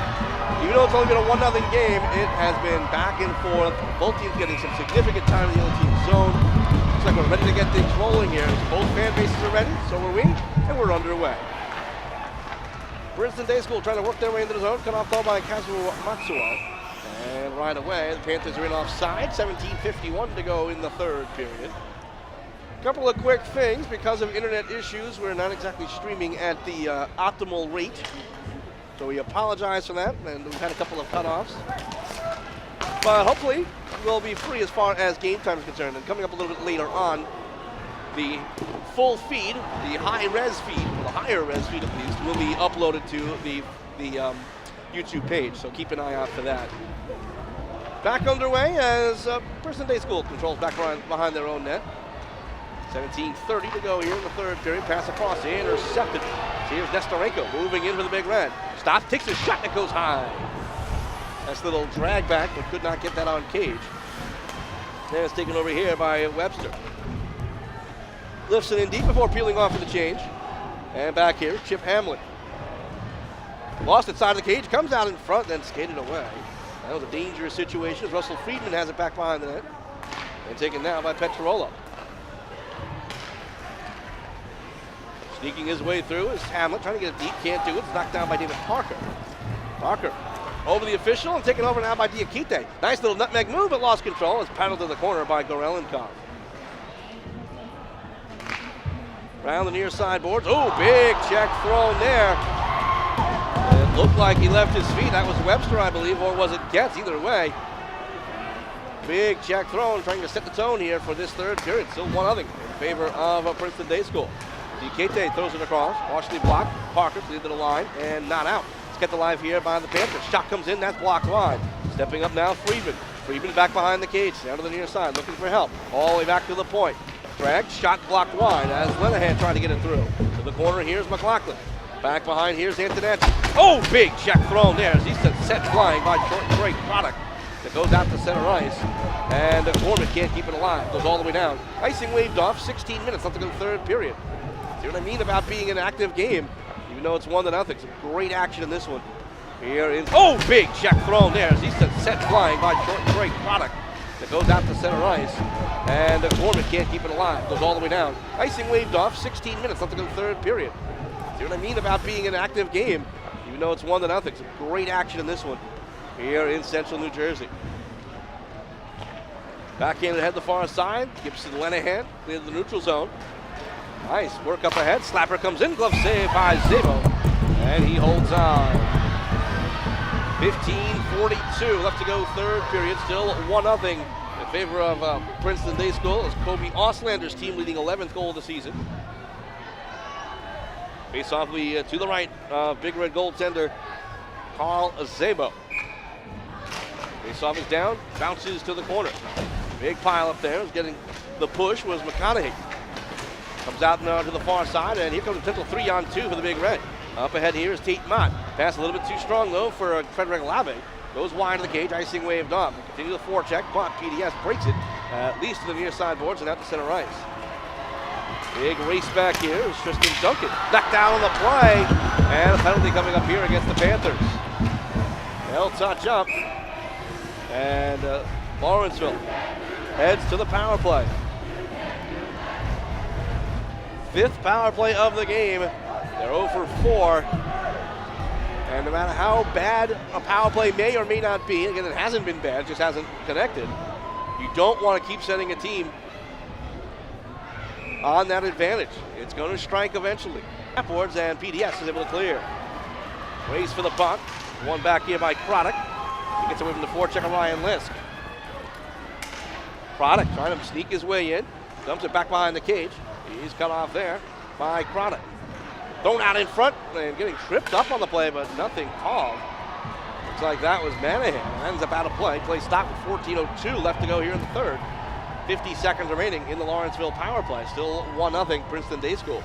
Even though it's only been a 1-0 game, it has been back and forth. Both teams getting some significant time in the other team's zone. Looks like we're ready to get things rolling here. Both fan bases are ready, so are we, and we're underway. Princeton Day School trying to work their way into the zone. Cut off though by Kazuo Matsuo. And right away, the Panthers are in offside. 17:51 to go in the third period. A couple of quick things. Because of internet issues, we're not exactly streaming at the optimal rate. So we apologize for that, and we've had a couple of cutoffs. But hopefully, we'll be free as far as game time is concerned. And coming up a little bit later on, the full feed, the high-res feed, or the higher-res feed at least, will be uploaded to the YouTube page. So keep an eye out for that. Back underway as Princeton Day School controls back behind their own net. 17:30 to go here in the third period. Pass across, intercepted. Here's Nestorenko moving in for the big red. Stops, takes a shot, that goes high. Nice little drag back, but could not get that on cage. And it's taken over here by Webster. Lifts it in deep before peeling off for the change. And back here, Chip Hamlin. Lost inside of the cage, comes out in front, then skated away. That was a dangerous situation as Russell Friedman has it back behind the net. And taken now by Petrollo. Sneaking his way through is Hamlet, trying to get it deep, can't do it. It's knocked down by David Parker. Parker over the official and taken over now by Diakite. Nice little nutmeg move, but lost control. It's paddled to the corner by Gorelenkov. Round the near side boards. Oh, big check thrown there. It looked like he left his feet. That was Webster, I believe, or was it Getz? Either way. Big check thrown, trying to set the tone here for this third period. Still 1-0 in favor of Princeton Day School. Diakite throws it across, partially blocked. Parker cleared to the line and not out. It's kept alive here by the Panthers. Shot comes in, that's blocked wide. Stepping up now, Friedman. Friedman back behind the cage, down to the near side, looking for help. All the way back to the point. Drag, shot blocked wide as Lenahan trying to get it through. To the corner, here's McLaughlin. Back behind, here's Antonetti. Oh, big check thrown there as he set flying by Trey Product. That goes out to center ice. And Gorman can't keep it alive. Goes all the way down. Icing waved off, 16 minutes left to go in the third period. See what I mean about being an active game, even though it's 1-0. Some great action in this one. Here is, oh, big check thrown there as he set flying by Trey Product. That goes out to center ice. And Gorman can't keep it alive. Goes all the way down. Icing waved off, 16 minutes left to go in the third period. See what I mean about being an active game, even though it's 1-0. Some great action in this one here in central New Jersey. Backhand ahead the far side. Gibson Lenahan clear the neutral zone. Nice work up ahead. Slapper comes in. Glove save by Zabo. And he holds on. 15:42 left to go third period. Still 1-0 in favor of Princeton Day School as Kobe Auslander's team leading 11th goal of the season. Face off to the right, big red goaltender Carl Zabo. Face off is down, bounces to the corner. Big pile up there. Was getting the push was McConaughey. Comes out now to the far side, and here comes a potential 3-on-2 for the Big Red. Up ahead here is Tate Mott. Pass a little bit too strong though for Frederick Lave. Goes wide of the cage, icing waved off. Continue the forecheck, but PDS breaks it at least to the near side boards and out to center ice. Big race back here is Tristan Duncan. Knocked down on the play, and a penalty coming up here against the Panthers. They'll touch up, and Lawrenceville heads to the power play. 5th power play of the game. They're 0 for 4. And no matter how bad a power play may or may not be, again, it hasn't been bad, it just hasn't connected. You don't want to keep sending a team on that advantage. It's going to strike eventually. Upwards, and PDS is able to clear. Race for the puck. One back here by Craddock. He gets away from the forecheck of Ryan Lisk. Craddock trying to sneak his way in. Dumps it back behind the cage. He's cut off there by Craddock. Thrown out in front and getting tripped up on the play, but nothing called. Looks like that was Manahan. Ends up out of play. Play stopped with 14:02 left to go here in the third. 50 seconds remaining in the Lawrenceville power play. Still 1-0 Princeton Day School.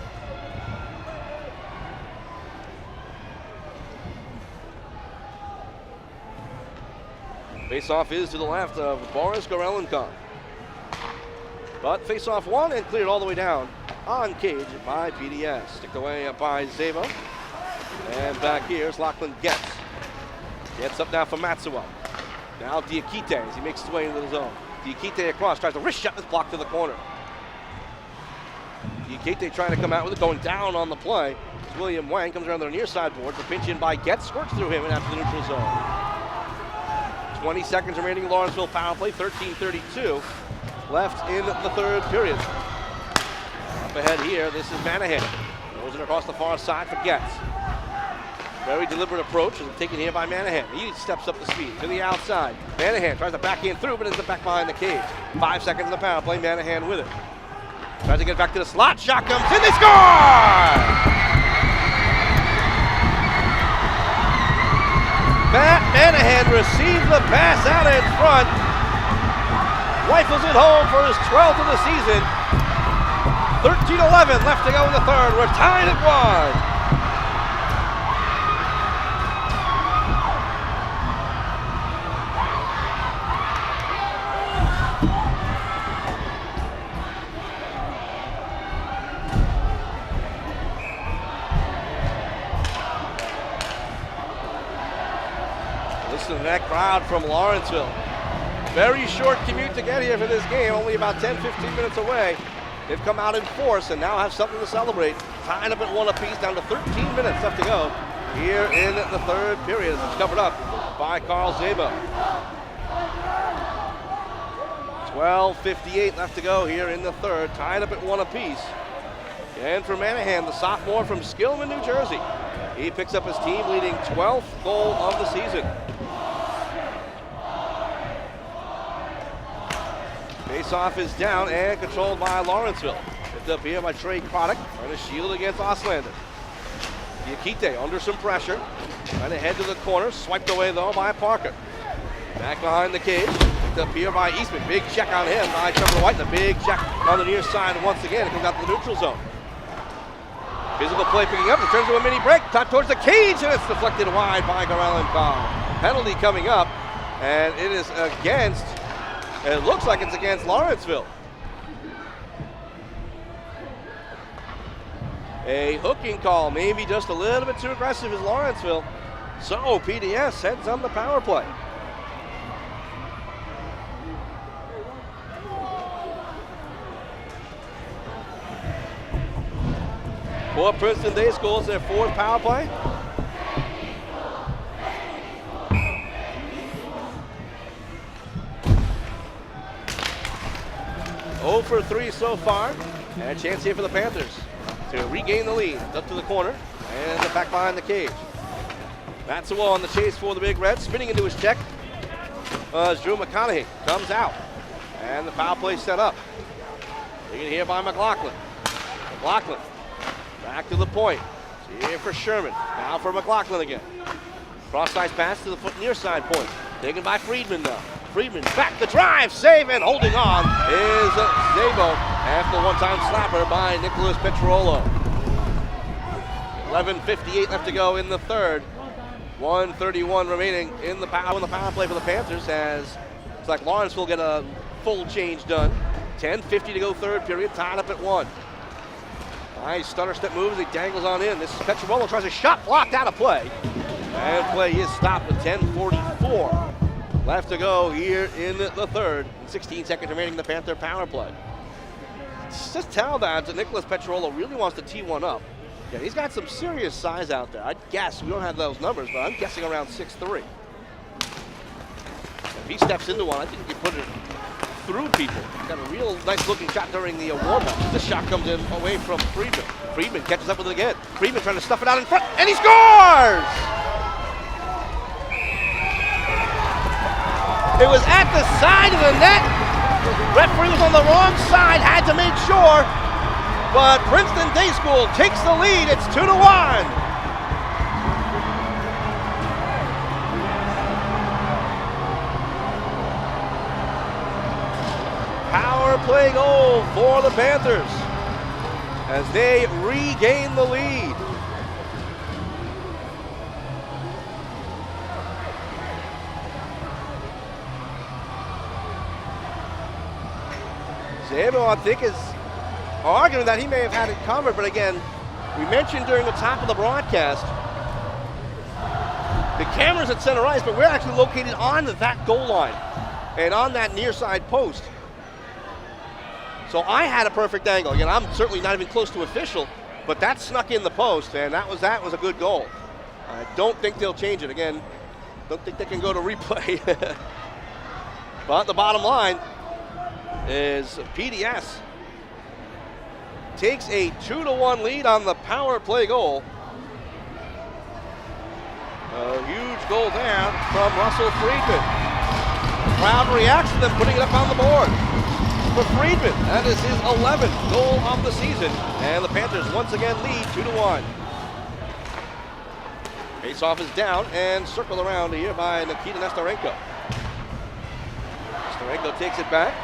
Face-off is to the left of Boris Gorelenko. But face-off won and cleared all the way down on cage by PDS. Sticked away by Zabo. And back here is Lachlan Getz. Gets up now for Matsuo. Now Diakite as he makes his way into the zone. Diakite across, tries to wrist shot, that's blocked to the corner. Diakite trying to come out with it, going down on the play. As William Wang comes around the near side board. The pinch in by Getz, squirts through him and out to the neutral zone. 20 seconds remaining, Lawrenceville power play, 13:32 left in the third period. Up ahead here, this is Manahan. Throws it across the far side for Getz. Very deliberate approach, is taken here by Manahan. He steps up the speed to the outside. Manahan tries to backhand through, but ends up back behind the cage. 5 seconds in the power play, Manahan with it. Tries to get back to the slot, shot comes in, they score! Matt Manahan receives the pass out in front. Rifles it home for his 12th of the season. 13:11 left to go in the third. We're tied at 1. Listen to that crowd from Lawrenceville. Very short commute to get here for this game, only about 10-15 minutes away. They've come out in force and now have something to celebrate. Tied up at 1 apiece, down to 13 minutes left to go here in the third period. It's covered up by Carl Zabo. 12:58 left to go here in the third, tied up at 1 apiece. And for Manahan, the sophomore from Skillman, New Jersey, he picks up his team leading 12th goal of the season. Face-off is down and controlled by Lawrenceville. Picked up here by Trey Croddick, trying to shield against Oslander. Diakite under some pressure, trying to head to the corner, swiped away though by Parker. Back behind the cage, picked up here by Eastman. Big check on him by Trevor White, and a big check on the near side once again. It comes out to the neutral zone. Physical play picking up, it turns to a mini break, top towards the cage, and it's deflected wide by Garell and Carr. Penalty coming up, and it is against, it looks like it's against Lawrenceville. A hooking call, maybe just a little bit too aggressive is Lawrenceville. So PDS heads on the power play. For Princeton Day School, it's their 4th power play. Oh for 3 so far, and a chance here for the Panthers to regain the lead. It's up to the corner, and back behind the cage. Matsuo on the chase for the Big Red, spinning into his check. As Drew McConaughey comes out, and the foul play set up. Taken here by McLaughlin. McLaughlin back to the point. Here for Sherman. Now for McLaughlin again. Cross-size pass to the foot near side point. Taken by Friedman now. Friedman back the drive, save, and holding on is Zabo after one-time slapper by Nicholas Petrollo. 11:58 left to go in the third. 1:31 remaining in the power play for the Panthers, as it's like Lawrence will get a full change done. 10:50 to go third period, tied up at 1. Nice stutter step move as he dangles on in. This is Petrollo, tries a shot, blocked out of play. And play is stopped with 10:44 left to go here in the third. 16 seconds remaining in the Panther power play. It's just tell that Nicholas Petrollo really wants to tee one up. Yeah, he's got some serious size out there. I'd guess, we don't have those numbers, but I'm guessing around 6'3". If he steps into one, I think he can put it through people. He's got a real nice looking shot during the warm-up. This shot comes in away from Friedman. Friedman catches up with it again. Friedman trying to stuff it out in front, and he scores! It was at the side of the net. Referee was on the wrong side, had to make sure. But Princeton Day School takes the lead. It's 2-1. Power play goal for the Panthers as they regain the lead. Zabo, I think, is arguing that he may have had it covered, but again, we mentioned during the top of the broadcast, the camera's at center ice, but we're actually located on that goal line and on that near side post. So I had a perfect angle. Again, I'm certainly not even close to official, but that snuck in the post, and that was a good goal. I don't think they'll change it. Again, don't think they can go to replay. But the bottom line is PDS takes a 2-1 lead on the power play goal. A huge goal there from Russell Friedman. The crowd reacts to them putting it up on the board. For Friedman, that is his 11th goal of the season, and the Panthers once again lead 2-1. Face-off is down and circled around here by Nikita Nestorenko. Nestorenko takes it back.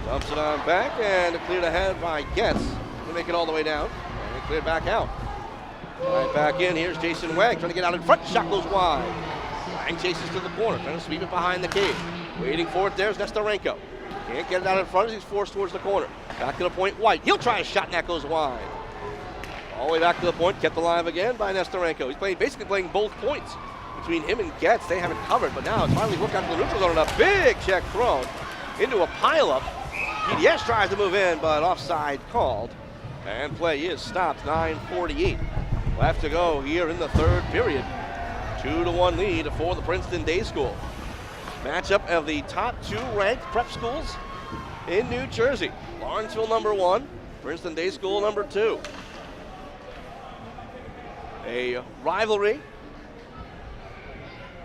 Dumps it on back, and cleared ahead by Getz to make it all the way down, and cleared back out. Right back in, here's Jason Wang trying to get out in front, shot goes wide. Wang chases to the corner, trying to sweep it behind the cage. Waiting for it, there's Nestorenko. Can't get it out in front as he's forced towards the corner. Back to the point, White. He'll try a shot, and that goes wide. All the way back to the point, kept alive again by Nestorenko. He's basically playing both points. Between him and Getz, they have it covered, but now it's finally worked out to the neutral zone, and a big check thrown into a pileup. PDS tries to move in, but offside called. And play is stopped, 9:48 left to go here in the third period. 2-1 lead for the Princeton Day School. Matchup of the top 2 ranked prep schools in New Jersey. Lawrenceville number 1, Princeton Day School number 2. A rivalry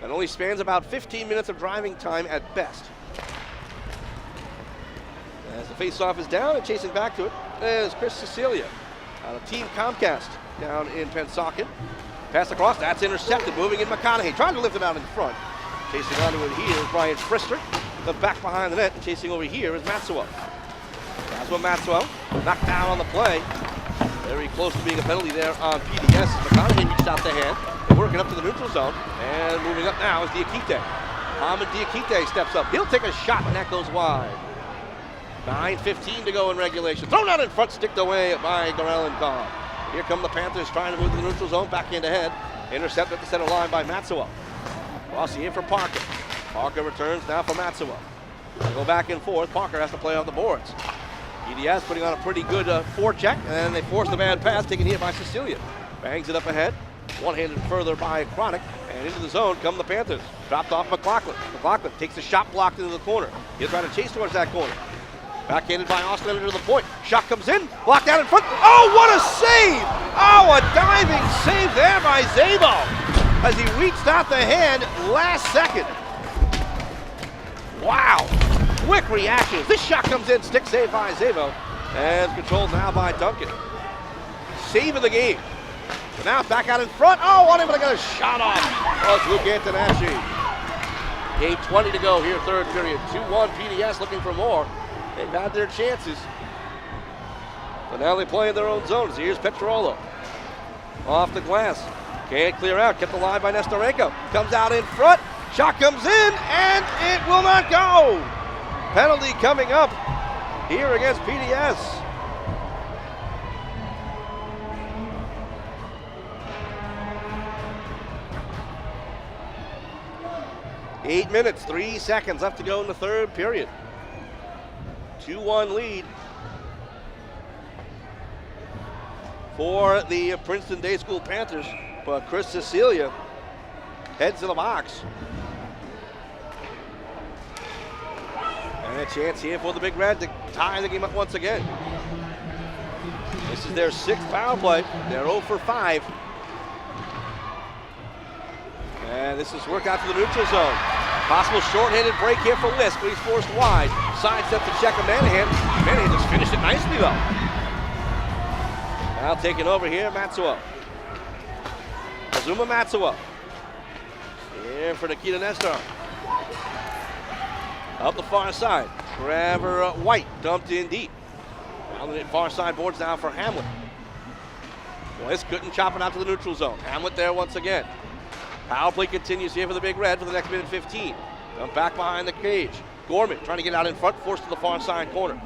that only spans about 15 minutes of driving time at best. As the face-off is down and chasing back to it, is Chris Cecilia out of Team Comcast down in Pensacola. Pass across, that's intercepted. Moving in McConaughey, trying to lift it out in front. Chasing onto it here is Brian Frister. The back behind the net, and chasing over here is Matsuo. Matsuo knocked down on the play. Very close to being a penalty there on PDS. McConaughey reached out the hand. They're working up to the neutral zone. And moving up now is Diakite. Ahmed Diakite steps up. He'll take a shot, and that goes wide. 9:15 to go in regulation. Thrown out in front, sticked away by Garel and Cobb. Here come the Panthers trying to move to the neutral zone. Back into head. Intercept at the center line by Matsuo. Rossi in for Parker. Parker returns now for Matsuo. They go back and forth. Parker has to play on the boards. PDS putting on a pretty good forecheck, and then they force the bad pass, taken here by Cecilia. Bangs it up ahead. One-handed further by Chronic, and into the zone come the Panthers. Dropped off McLaughlin. McLaughlin takes the shot blocked into the corner. He'll try to chase towards that corner. Backhanded by Austin to the point. Shot comes in, blocked out in front. Oh, what a save! Oh, a diving save there by Zabo as he reached out the hand last second. Wow, quick reaction. This shot comes in, stick save by Zabo, and controlled now by Duncan. Save of the game. So now it's back out in front. Oh, unable to get a shot off. Oh, it's Luke Antonacci. Game 20 to go here, third period. 2-1 PDS looking for more. They've had their chances. But now they play in their own zones. Here's Petrolo. Off the glass. Can't clear out. Kept alive by Nestorenko. Comes out in front. Shot comes in, and it will not go. Penalty coming up here against PDS. Eight minutes, 3 seconds left to go in the third period. 2-1 lead for the Princeton Day School Panthers, but Chris Cecilia heads to the box. And a chance here for the Big Red to tie the game up once again. This is their sixth power play. They're 0 for 5. And this is worked out to the neutral zone. Possible short-handed break here for Lisk, but he's forced wide. Sidestep to check a Manahan. Manahan just finished it nicely, though. Now taking over here, Matsuo. Azuma Matsuo. Here for Nikita Nestor. Up the far side. Trevor White dumped in deep. Down the far side boards now for Hamlet. Lisk couldn't chop it out to the neutral zone. Hamlet there once again. Power play continues here for the Big Red for the next minute 15. Come back behind the cage. Gorman trying to get out in front, forced to the far side corner.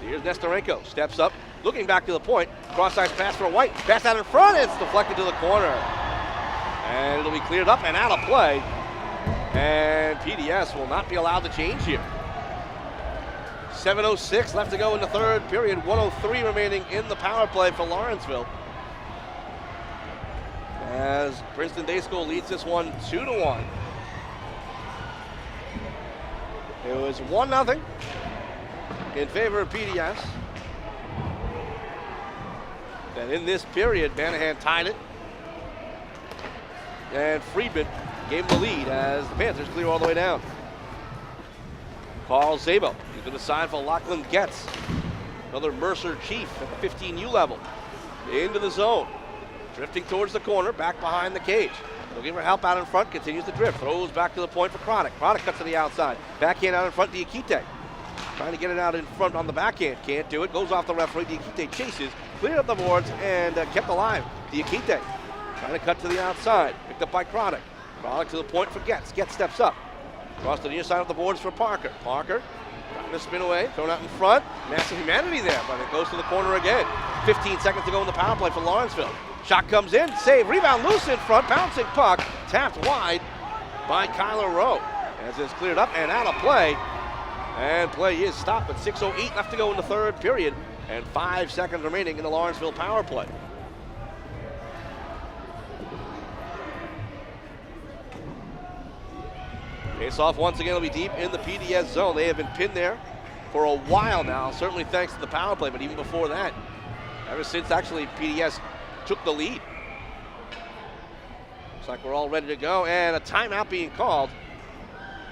Here's Nestorenko, steps up, looking back to the point. Cross-ice pass for White. Pass out in front, it's deflected to the corner. And it'll be cleared up and out of play. And PDS will not be allowed to change here. 7:06 left to go in the third period. 1:03 remaining in the power play for Lawrenceville, as Princeton Day School leads this one 2-1. It was 1-0 in favor of PDS. And in this period, Manahan tied it. And Friedman gave him the lead as the Panthers clear all the way down. Carl Zabo, he's going to sign for Lachlan Getz. Another Mercer Chief at the 15U level. Into the zone. Drifting towards the corner, back behind the cage. Looking for help out in front, continues to drift. Throws back to the point for Chronic. Chronic cuts to the outside. Backhand out in front, Diakite. Trying to get it out in front on the backhand. Can't do it. Goes off the referee. Diakite chases. Cleared up the boards and kept alive. Diakite trying to cut to the outside. Picked up by Chronic. Chronic to the point for Getz. Getz steps up. Across to the near side of the boards for Parker. Parker trying to spin away. Thrown out in front. Massive humanity there, but it goes to the corner again. 15 seconds to go in the power play for Lawrenceville. Shot comes in, save, rebound loose in front, bouncing puck, tapped wide by Kyler Rowe. As it's cleared up and out of play. And play is stopped, but 6:08 left to go in the third period, and 5 seconds remaining in the Lawrenceville power play. Face-off once again will be deep in the PDS zone. They have been pinned there for a while now, certainly thanks to the power play, but even before that, ever since actually PDS took the lead. Looks like we're all ready to go, and a timeout being called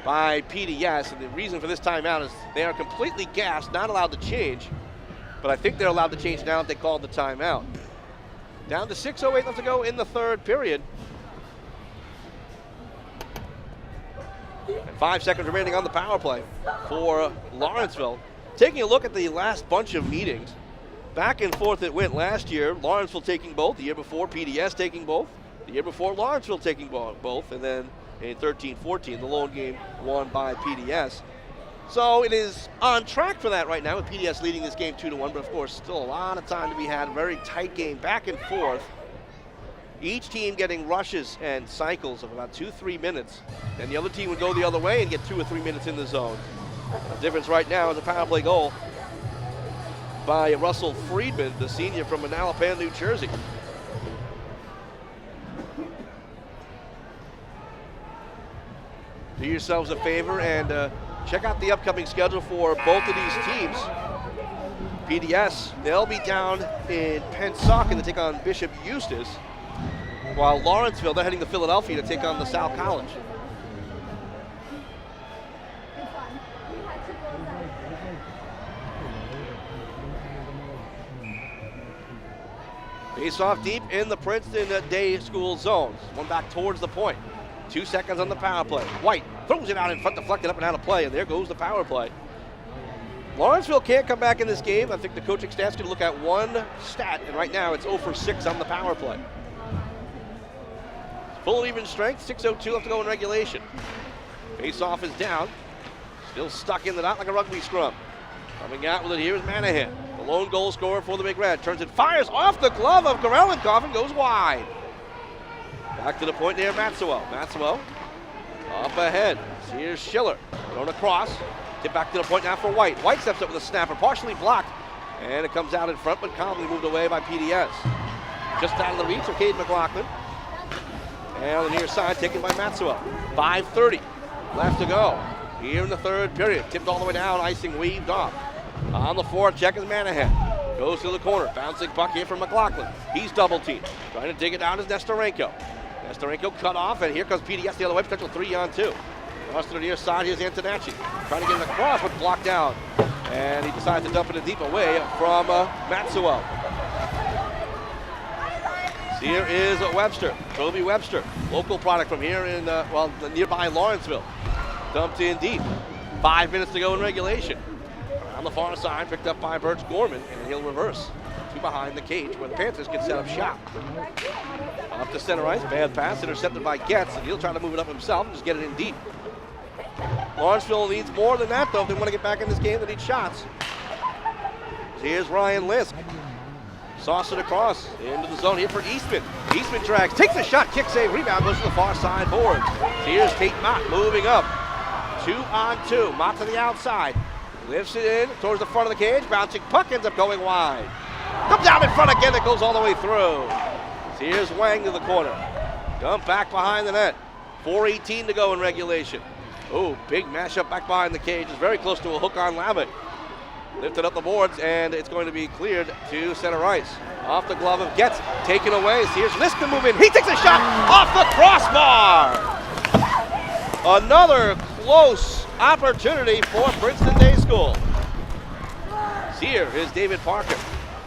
by PDS, and the reason for this timeout is they are completely gassed, not allowed to change. but I think they're allowed to change now if they called the timeout. Down to 6:08 left to go in the third period. And 5 seconds remaining on the power play for Lawrenceville. Taking a look at the last bunch of meetings, back and forth it went last year. Lawrenceville taking both, the year before PDS taking both, the year before Lawrenceville taking both, and then in 13-14, the lone game won by PDS. So it is on track for that right now, with PDS leading this game 2-1, but of course still a lot of time to be had. Very tight game, back and forth. Each team getting rushes and cycles of about 2-3 minutes. Then the other team would go the other way and get 2 or 3 minutes in the zone. The difference right now is a power play goal by Russell Friedman, the senior from Manalapan, New Jersey. Do yourselves a favor and check out the upcoming schedule for both of these teams. PDS, they'll be down in Pensacola to take on Bishop Eustis, while Lawrenceville, they're heading to Philadelphia to take on LaSalle College. Face off deep in the Princeton day school zones. One back towards the point. 2 seconds on the power play. White throws it out in front, deflected up and out of play, and there goes the power play. Lawrenceville can't come back in this game. I think the coaching staff's going to look at one stat, and right now it's 0 for 6 on the power play. Full and even strength, 6:02 left to go in regulation. Face-off is down. Still stuck in the dot like a rugby scrum. Coming out with it here is Manahan. The lone goal scorer for the Big Red. Turns it, fires off the glove of Gorelenkov and goes wide. Back to the point there, Maxwell. Maxwell up ahead. Here's Schiller. Thrown across. Get back to the point now for White. White steps up with a snapper, partially blocked. And it comes out in front, but calmly moved away by PDS. Just out of the reach of Cade McLaughlin. And on the near side, taken by Maxwell. 5:30 left to go here in the third period. Tipped all the way down, icing weaved off. On the fourth, check is Manahan. Goes to the corner, bouncing puck here from McLaughlin. He's double teamed. Trying to dig it down is Nestorenko. Nestorenko cut off, and here comes PDS the other way, potential 3-on-2. Across to the near side, here's Antonacci. Trying to get it across, but blocked down. And he decides to dump it deep away from Maxwell. Here is Webster, Toby Webster, local product from here in, nearby Lawrenceville. Dumped in deep. 5 minutes to go in regulation. On the far side, picked up by Birch Gorman, and he'll reverse to behind the cage where the Panthers can set up shop. Up to center ice, bad pass, intercepted by Getz, and he'll try to move it up himself and just get it in deep. Lawrenceville needs more than that, though, if they want to get back in this game. They need shots. Here's Ryan Lisk. Sauce it across into the zone here for Eastman. Eastman drags, takes a shot, kick save, rebound, goes to the far side boards. Here's Tate Mott moving up. 2-on-2, Mott to the outside. Lifts it in towards the front of the cage, bouncing puck ends up going wide. Comes out in front again, it goes all the way through. Here's Wang to the corner. Dump back behind the net. 4:18 to go in regulation. Oh, big mashup back behind the cage. It's very close to a hook on Lavick. Lifted up the boards, and it's going to be cleared to center ice. Off the glove of Getz, taken away. Here's Lisk to move in. He takes a shot off the crossbar. Another close opportunity for Princeton Day School. Here is David Parker.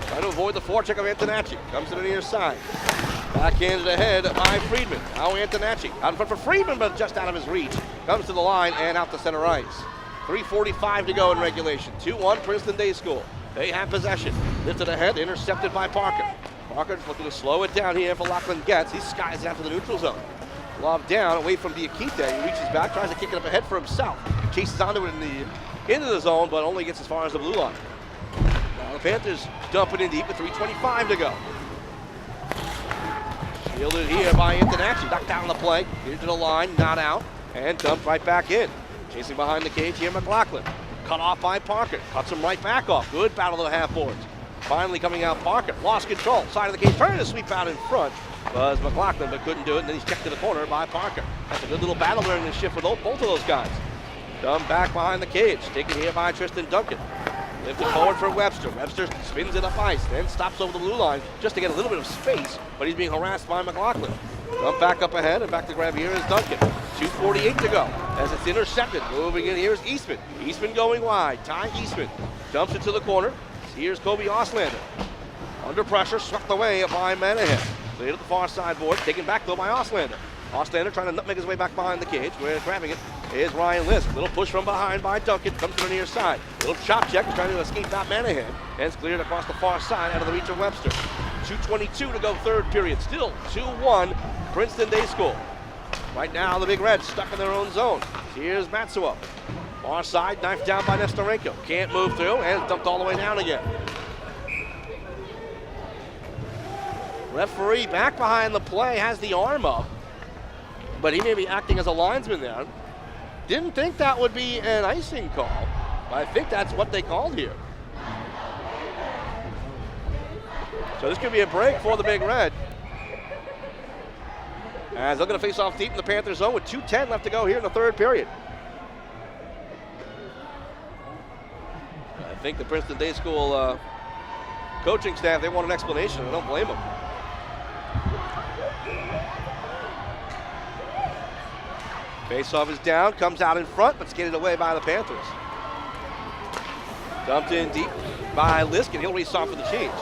Trying to avoid the forecheck of Antonacci. Comes to the near side. Backhanded ahead by Friedman. Now Antonacci. Out in front for Friedman, but just out of his reach. Comes to the line and out to center ice. 3:45 to go in regulation. 2-1 Princeton Day School. They have possession. Lifted ahead, intercepted by Parker. Parker looking to slow it down here for Lachlan Getz. He skies it out to the neutral zone. Lob down away from Diakite. He reaches back, tries to kick it up ahead for himself. Chases onto it into the zone, but only gets as far as the blue line. Now the Panthers dump it in deep with 3:25 to go. Shielded here by Antonacci. Knocked down the play. Into the line, not out, and dumped right back in. Chasing behind the cage here, McLaughlin. Cut off by Parker. Cuts him right back off. Good battle to the half boards. Finally coming out Parker. Lost control. Side of the cage. Trying to sweep out in front. Was McLaughlin, but couldn't do it. And then he's checked to the corner by Parker. That's a good little battle during this shift with both of those guys. Dumped back behind the cage. Taken here by Tristan Duncan. Lifted forward for Webster. Webster spins it up ice. Then stops over the blue line just to get a little bit of space. But he's being harassed by McLaughlin. Dump back up ahead, and back to grab here is Duncan. 2:48 to go as it's intercepted. Moving in here is Eastman. Eastman going wide. Ty Eastman dumps it to the corner. Here's Kobe Oslander. Under pressure, swept away by Manahan. Clear to the far side board, taken back though by Oslander. Oslander trying to nutmeg his way back behind the cage. Where grabbing it is Ryan Lisk. Little push from behind by Duncan. Comes to the near side. Little chop check, trying to escape out Manahan. And it's cleared across the far side out of the reach of Webster. 2:22 to go third period. Still 2-1 Princeton Day School. Right now the Big Reds stuck in their own zone. Here's Matsuo. Far side, knifed down by Nestorenko. Can't move through and dumped all the way down again. Referee back behind the play has the arm up, but he may be acting as a linesman there. Didn't think that would be an icing call, but I think that's what they called here. So this could be a break for the Big Red. As they're going to face off deep in the Panthers zone with 2:10 left to go here in the third period. I think the Princeton Day School coaching staff, they want an explanation. I don't blame them. Face-off is down, comes out in front, but skated away by the Panthers. Dumped in deep by Lisk, and he'll race off for the change.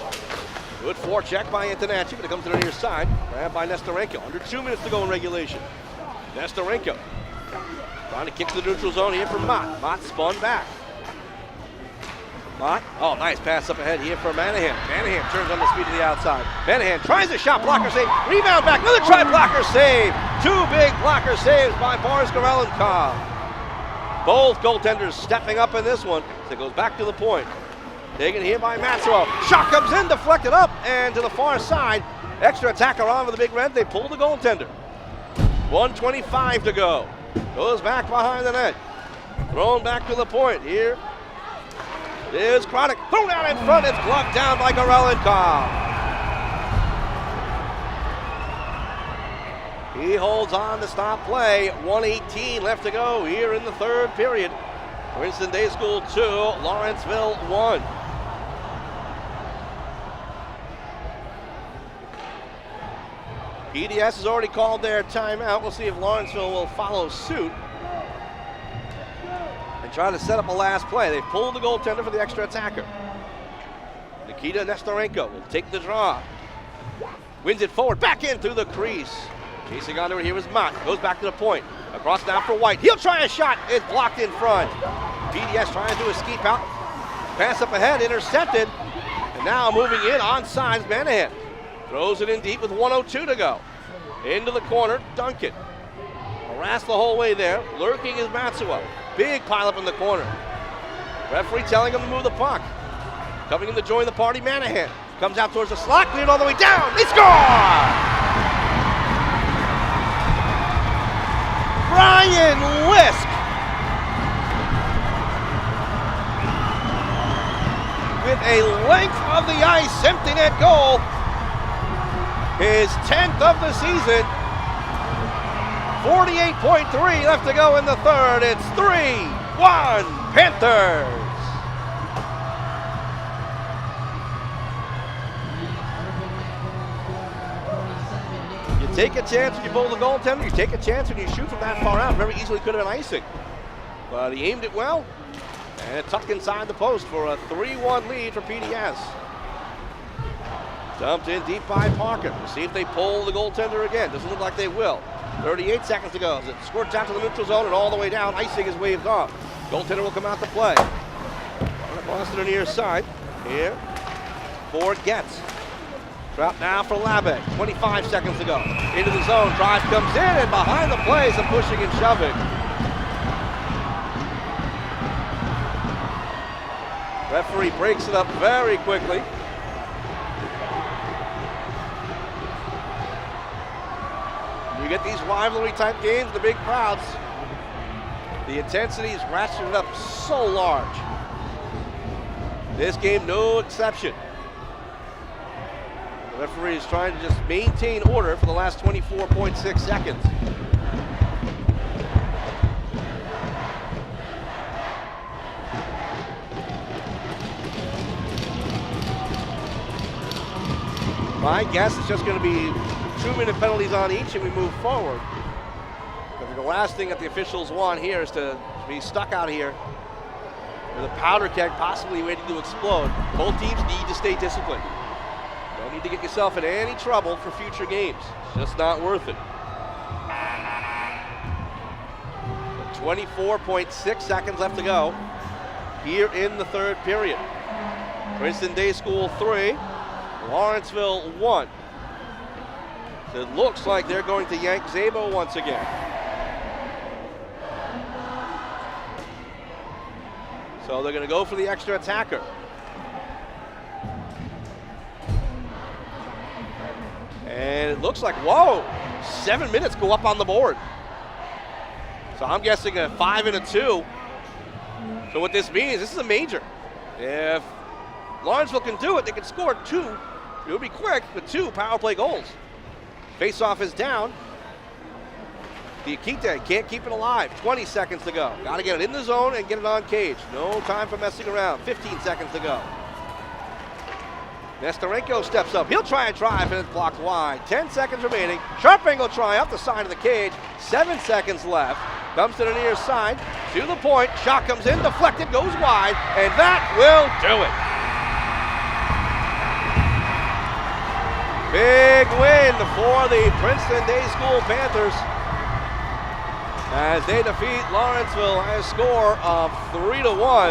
Good forecheck by Antonacci, but it comes to the near side. Grabbed by Nestorenko. Under 2 minutes to go in regulation. Nestorenko trying to kick to the neutral zone here for Mott. Mott spun back. Mott, oh, nice pass up ahead here for Manahan. Manahan turns on the speed to the outside. Manahan tries a shot, blocker save, rebound back, another try, blocker save. Two big blocker saves by Boris Gorelenkov. Both goaltenders stepping up in this one. So it goes back to the point. Taken here by Matsuo. Shot comes in, deflected up and to the far side. Extra attacker on for the Big Red. They pull the goaltender. 1:25 to go. Goes back behind the net. Thrown back to the point here. Is Chronic thrown out in front. It's gloved down by Gorelenkov. He holds on to stop play. 1:18 left to go here in the third period. Princeton Day School 2, Lawrenceville 1. PDS has already called their timeout. We'll see if Lawrenceville will follow suit and try to set up a last play. They've pulled the goaltender for the extra attacker. Nikita Nestorenko will take the draw. Wins it forward, back in through the crease. Chasing onto it here is Mott. Goes back to the point. Across now for White. He'll try a shot. It's blocked in front. PDS trying to escape out. Pass up ahead, intercepted. And now moving in onside is Manahan. Throws it in deep with 1:02 to go. Into the corner, Duncan. Harassed the whole way there. Lurking is Matsuo. Big pileup in the corner. Referee telling him to move the puck. Coming in to join the party, Manahan. Comes out towards the slot, cleared all the way down. They score! Ryan Lisk with a length of the ice, empty net goal. His 10th of the season. 48.3 left to go in the third. It's 3-1 Panthers. You take a chance when you bowl the goaltender. You take a chance when you shoot from that far out. Very easily could have been icing. But he aimed it well. And it tucked inside the post for a 3-1 lead for PDS. Dumped in deep by Parker. We'll see if they pull the goaltender again. Doesn't look like they will. 38 seconds to go. As it squirts out to the neutral zone and all the way down. Icing is waved off. Goaltender will come out to play. Pass to the near side. Here for Getz. Drop now for Labek. 25 seconds to go. Into the zone. Drive comes in and behind the play some pushing and shoving. Referee breaks it up very quickly. You get these rivalry type games, the big crowds. The intensity is ratcheted up so large. This game, no exception. The referee is trying to just maintain order for the last 24.6 seconds. My guess is just going to be 2-minute penalties on each and we move forward. But the last thing that the officials want here is to be stuck out here with a powder keg possibly waiting to explode. Both teams need to stay disciplined. Don't need to get yourself in any trouble for future games. It's just not worth it. 24.6 seconds left to go here in the third period. Princeton Day School 3, Lawrenceville 1. So it looks like they're going to yank Zabo once again. So they're going to go for the extra attacker. And it looks like, whoa, 7 minutes go up on the board. So I'm guessing a 5 and a 2. So what this means, this is a major. If Lawrenceville can do it, they can score 2. It'll be quick, but 2 power play goals. Face-off is down. Diakite can't keep it alive. 20 seconds to go. Got to get it in the zone and get it on cage. No time for messing around. 15 seconds to go. Nestorenko steps up. He'll try and drive, and it's blocked wide. 10 seconds remaining. Sharp angle try up the side of the cage. 7 seconds left. Comes to the near side. To the point. Shot comes in. Deflected. Goes wide. And that will do it. Big win for the Princeton Day School Panthers as they defeat Lawrenceville by a score of 3-1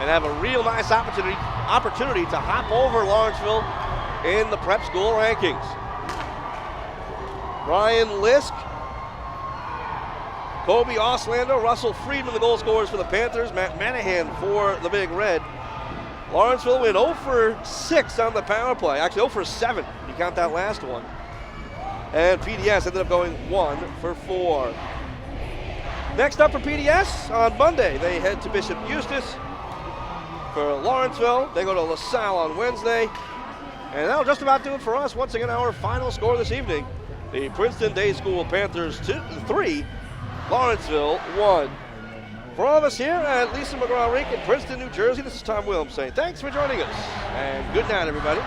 and have a real nice opportunity to hop over Lawrenceville in the prep school rankings. Brian Lisk, Kobe Oslander, Russell Friedman, the goal scorers for the Panthers, Matt Manahan for the Big Red. Lawrenceville went 0 for 6 on the power play, actually 0 for 7. You count that last one. And PDS ended up going 1 for 4. Next up for PDS on Monday, they head to Bishop Eustace. For Lawrenceville, they go to LaSalle on Wednesday. And that'll just about do it for us. Once again, our final score this evening. The Princeton Day School Panthers 3, Lawrenceville 1. For all of us here at Lisa McGraw Rink in Princeton, New Jersey, this is Tom Williams saying thanks for joining us. And good night, everybody.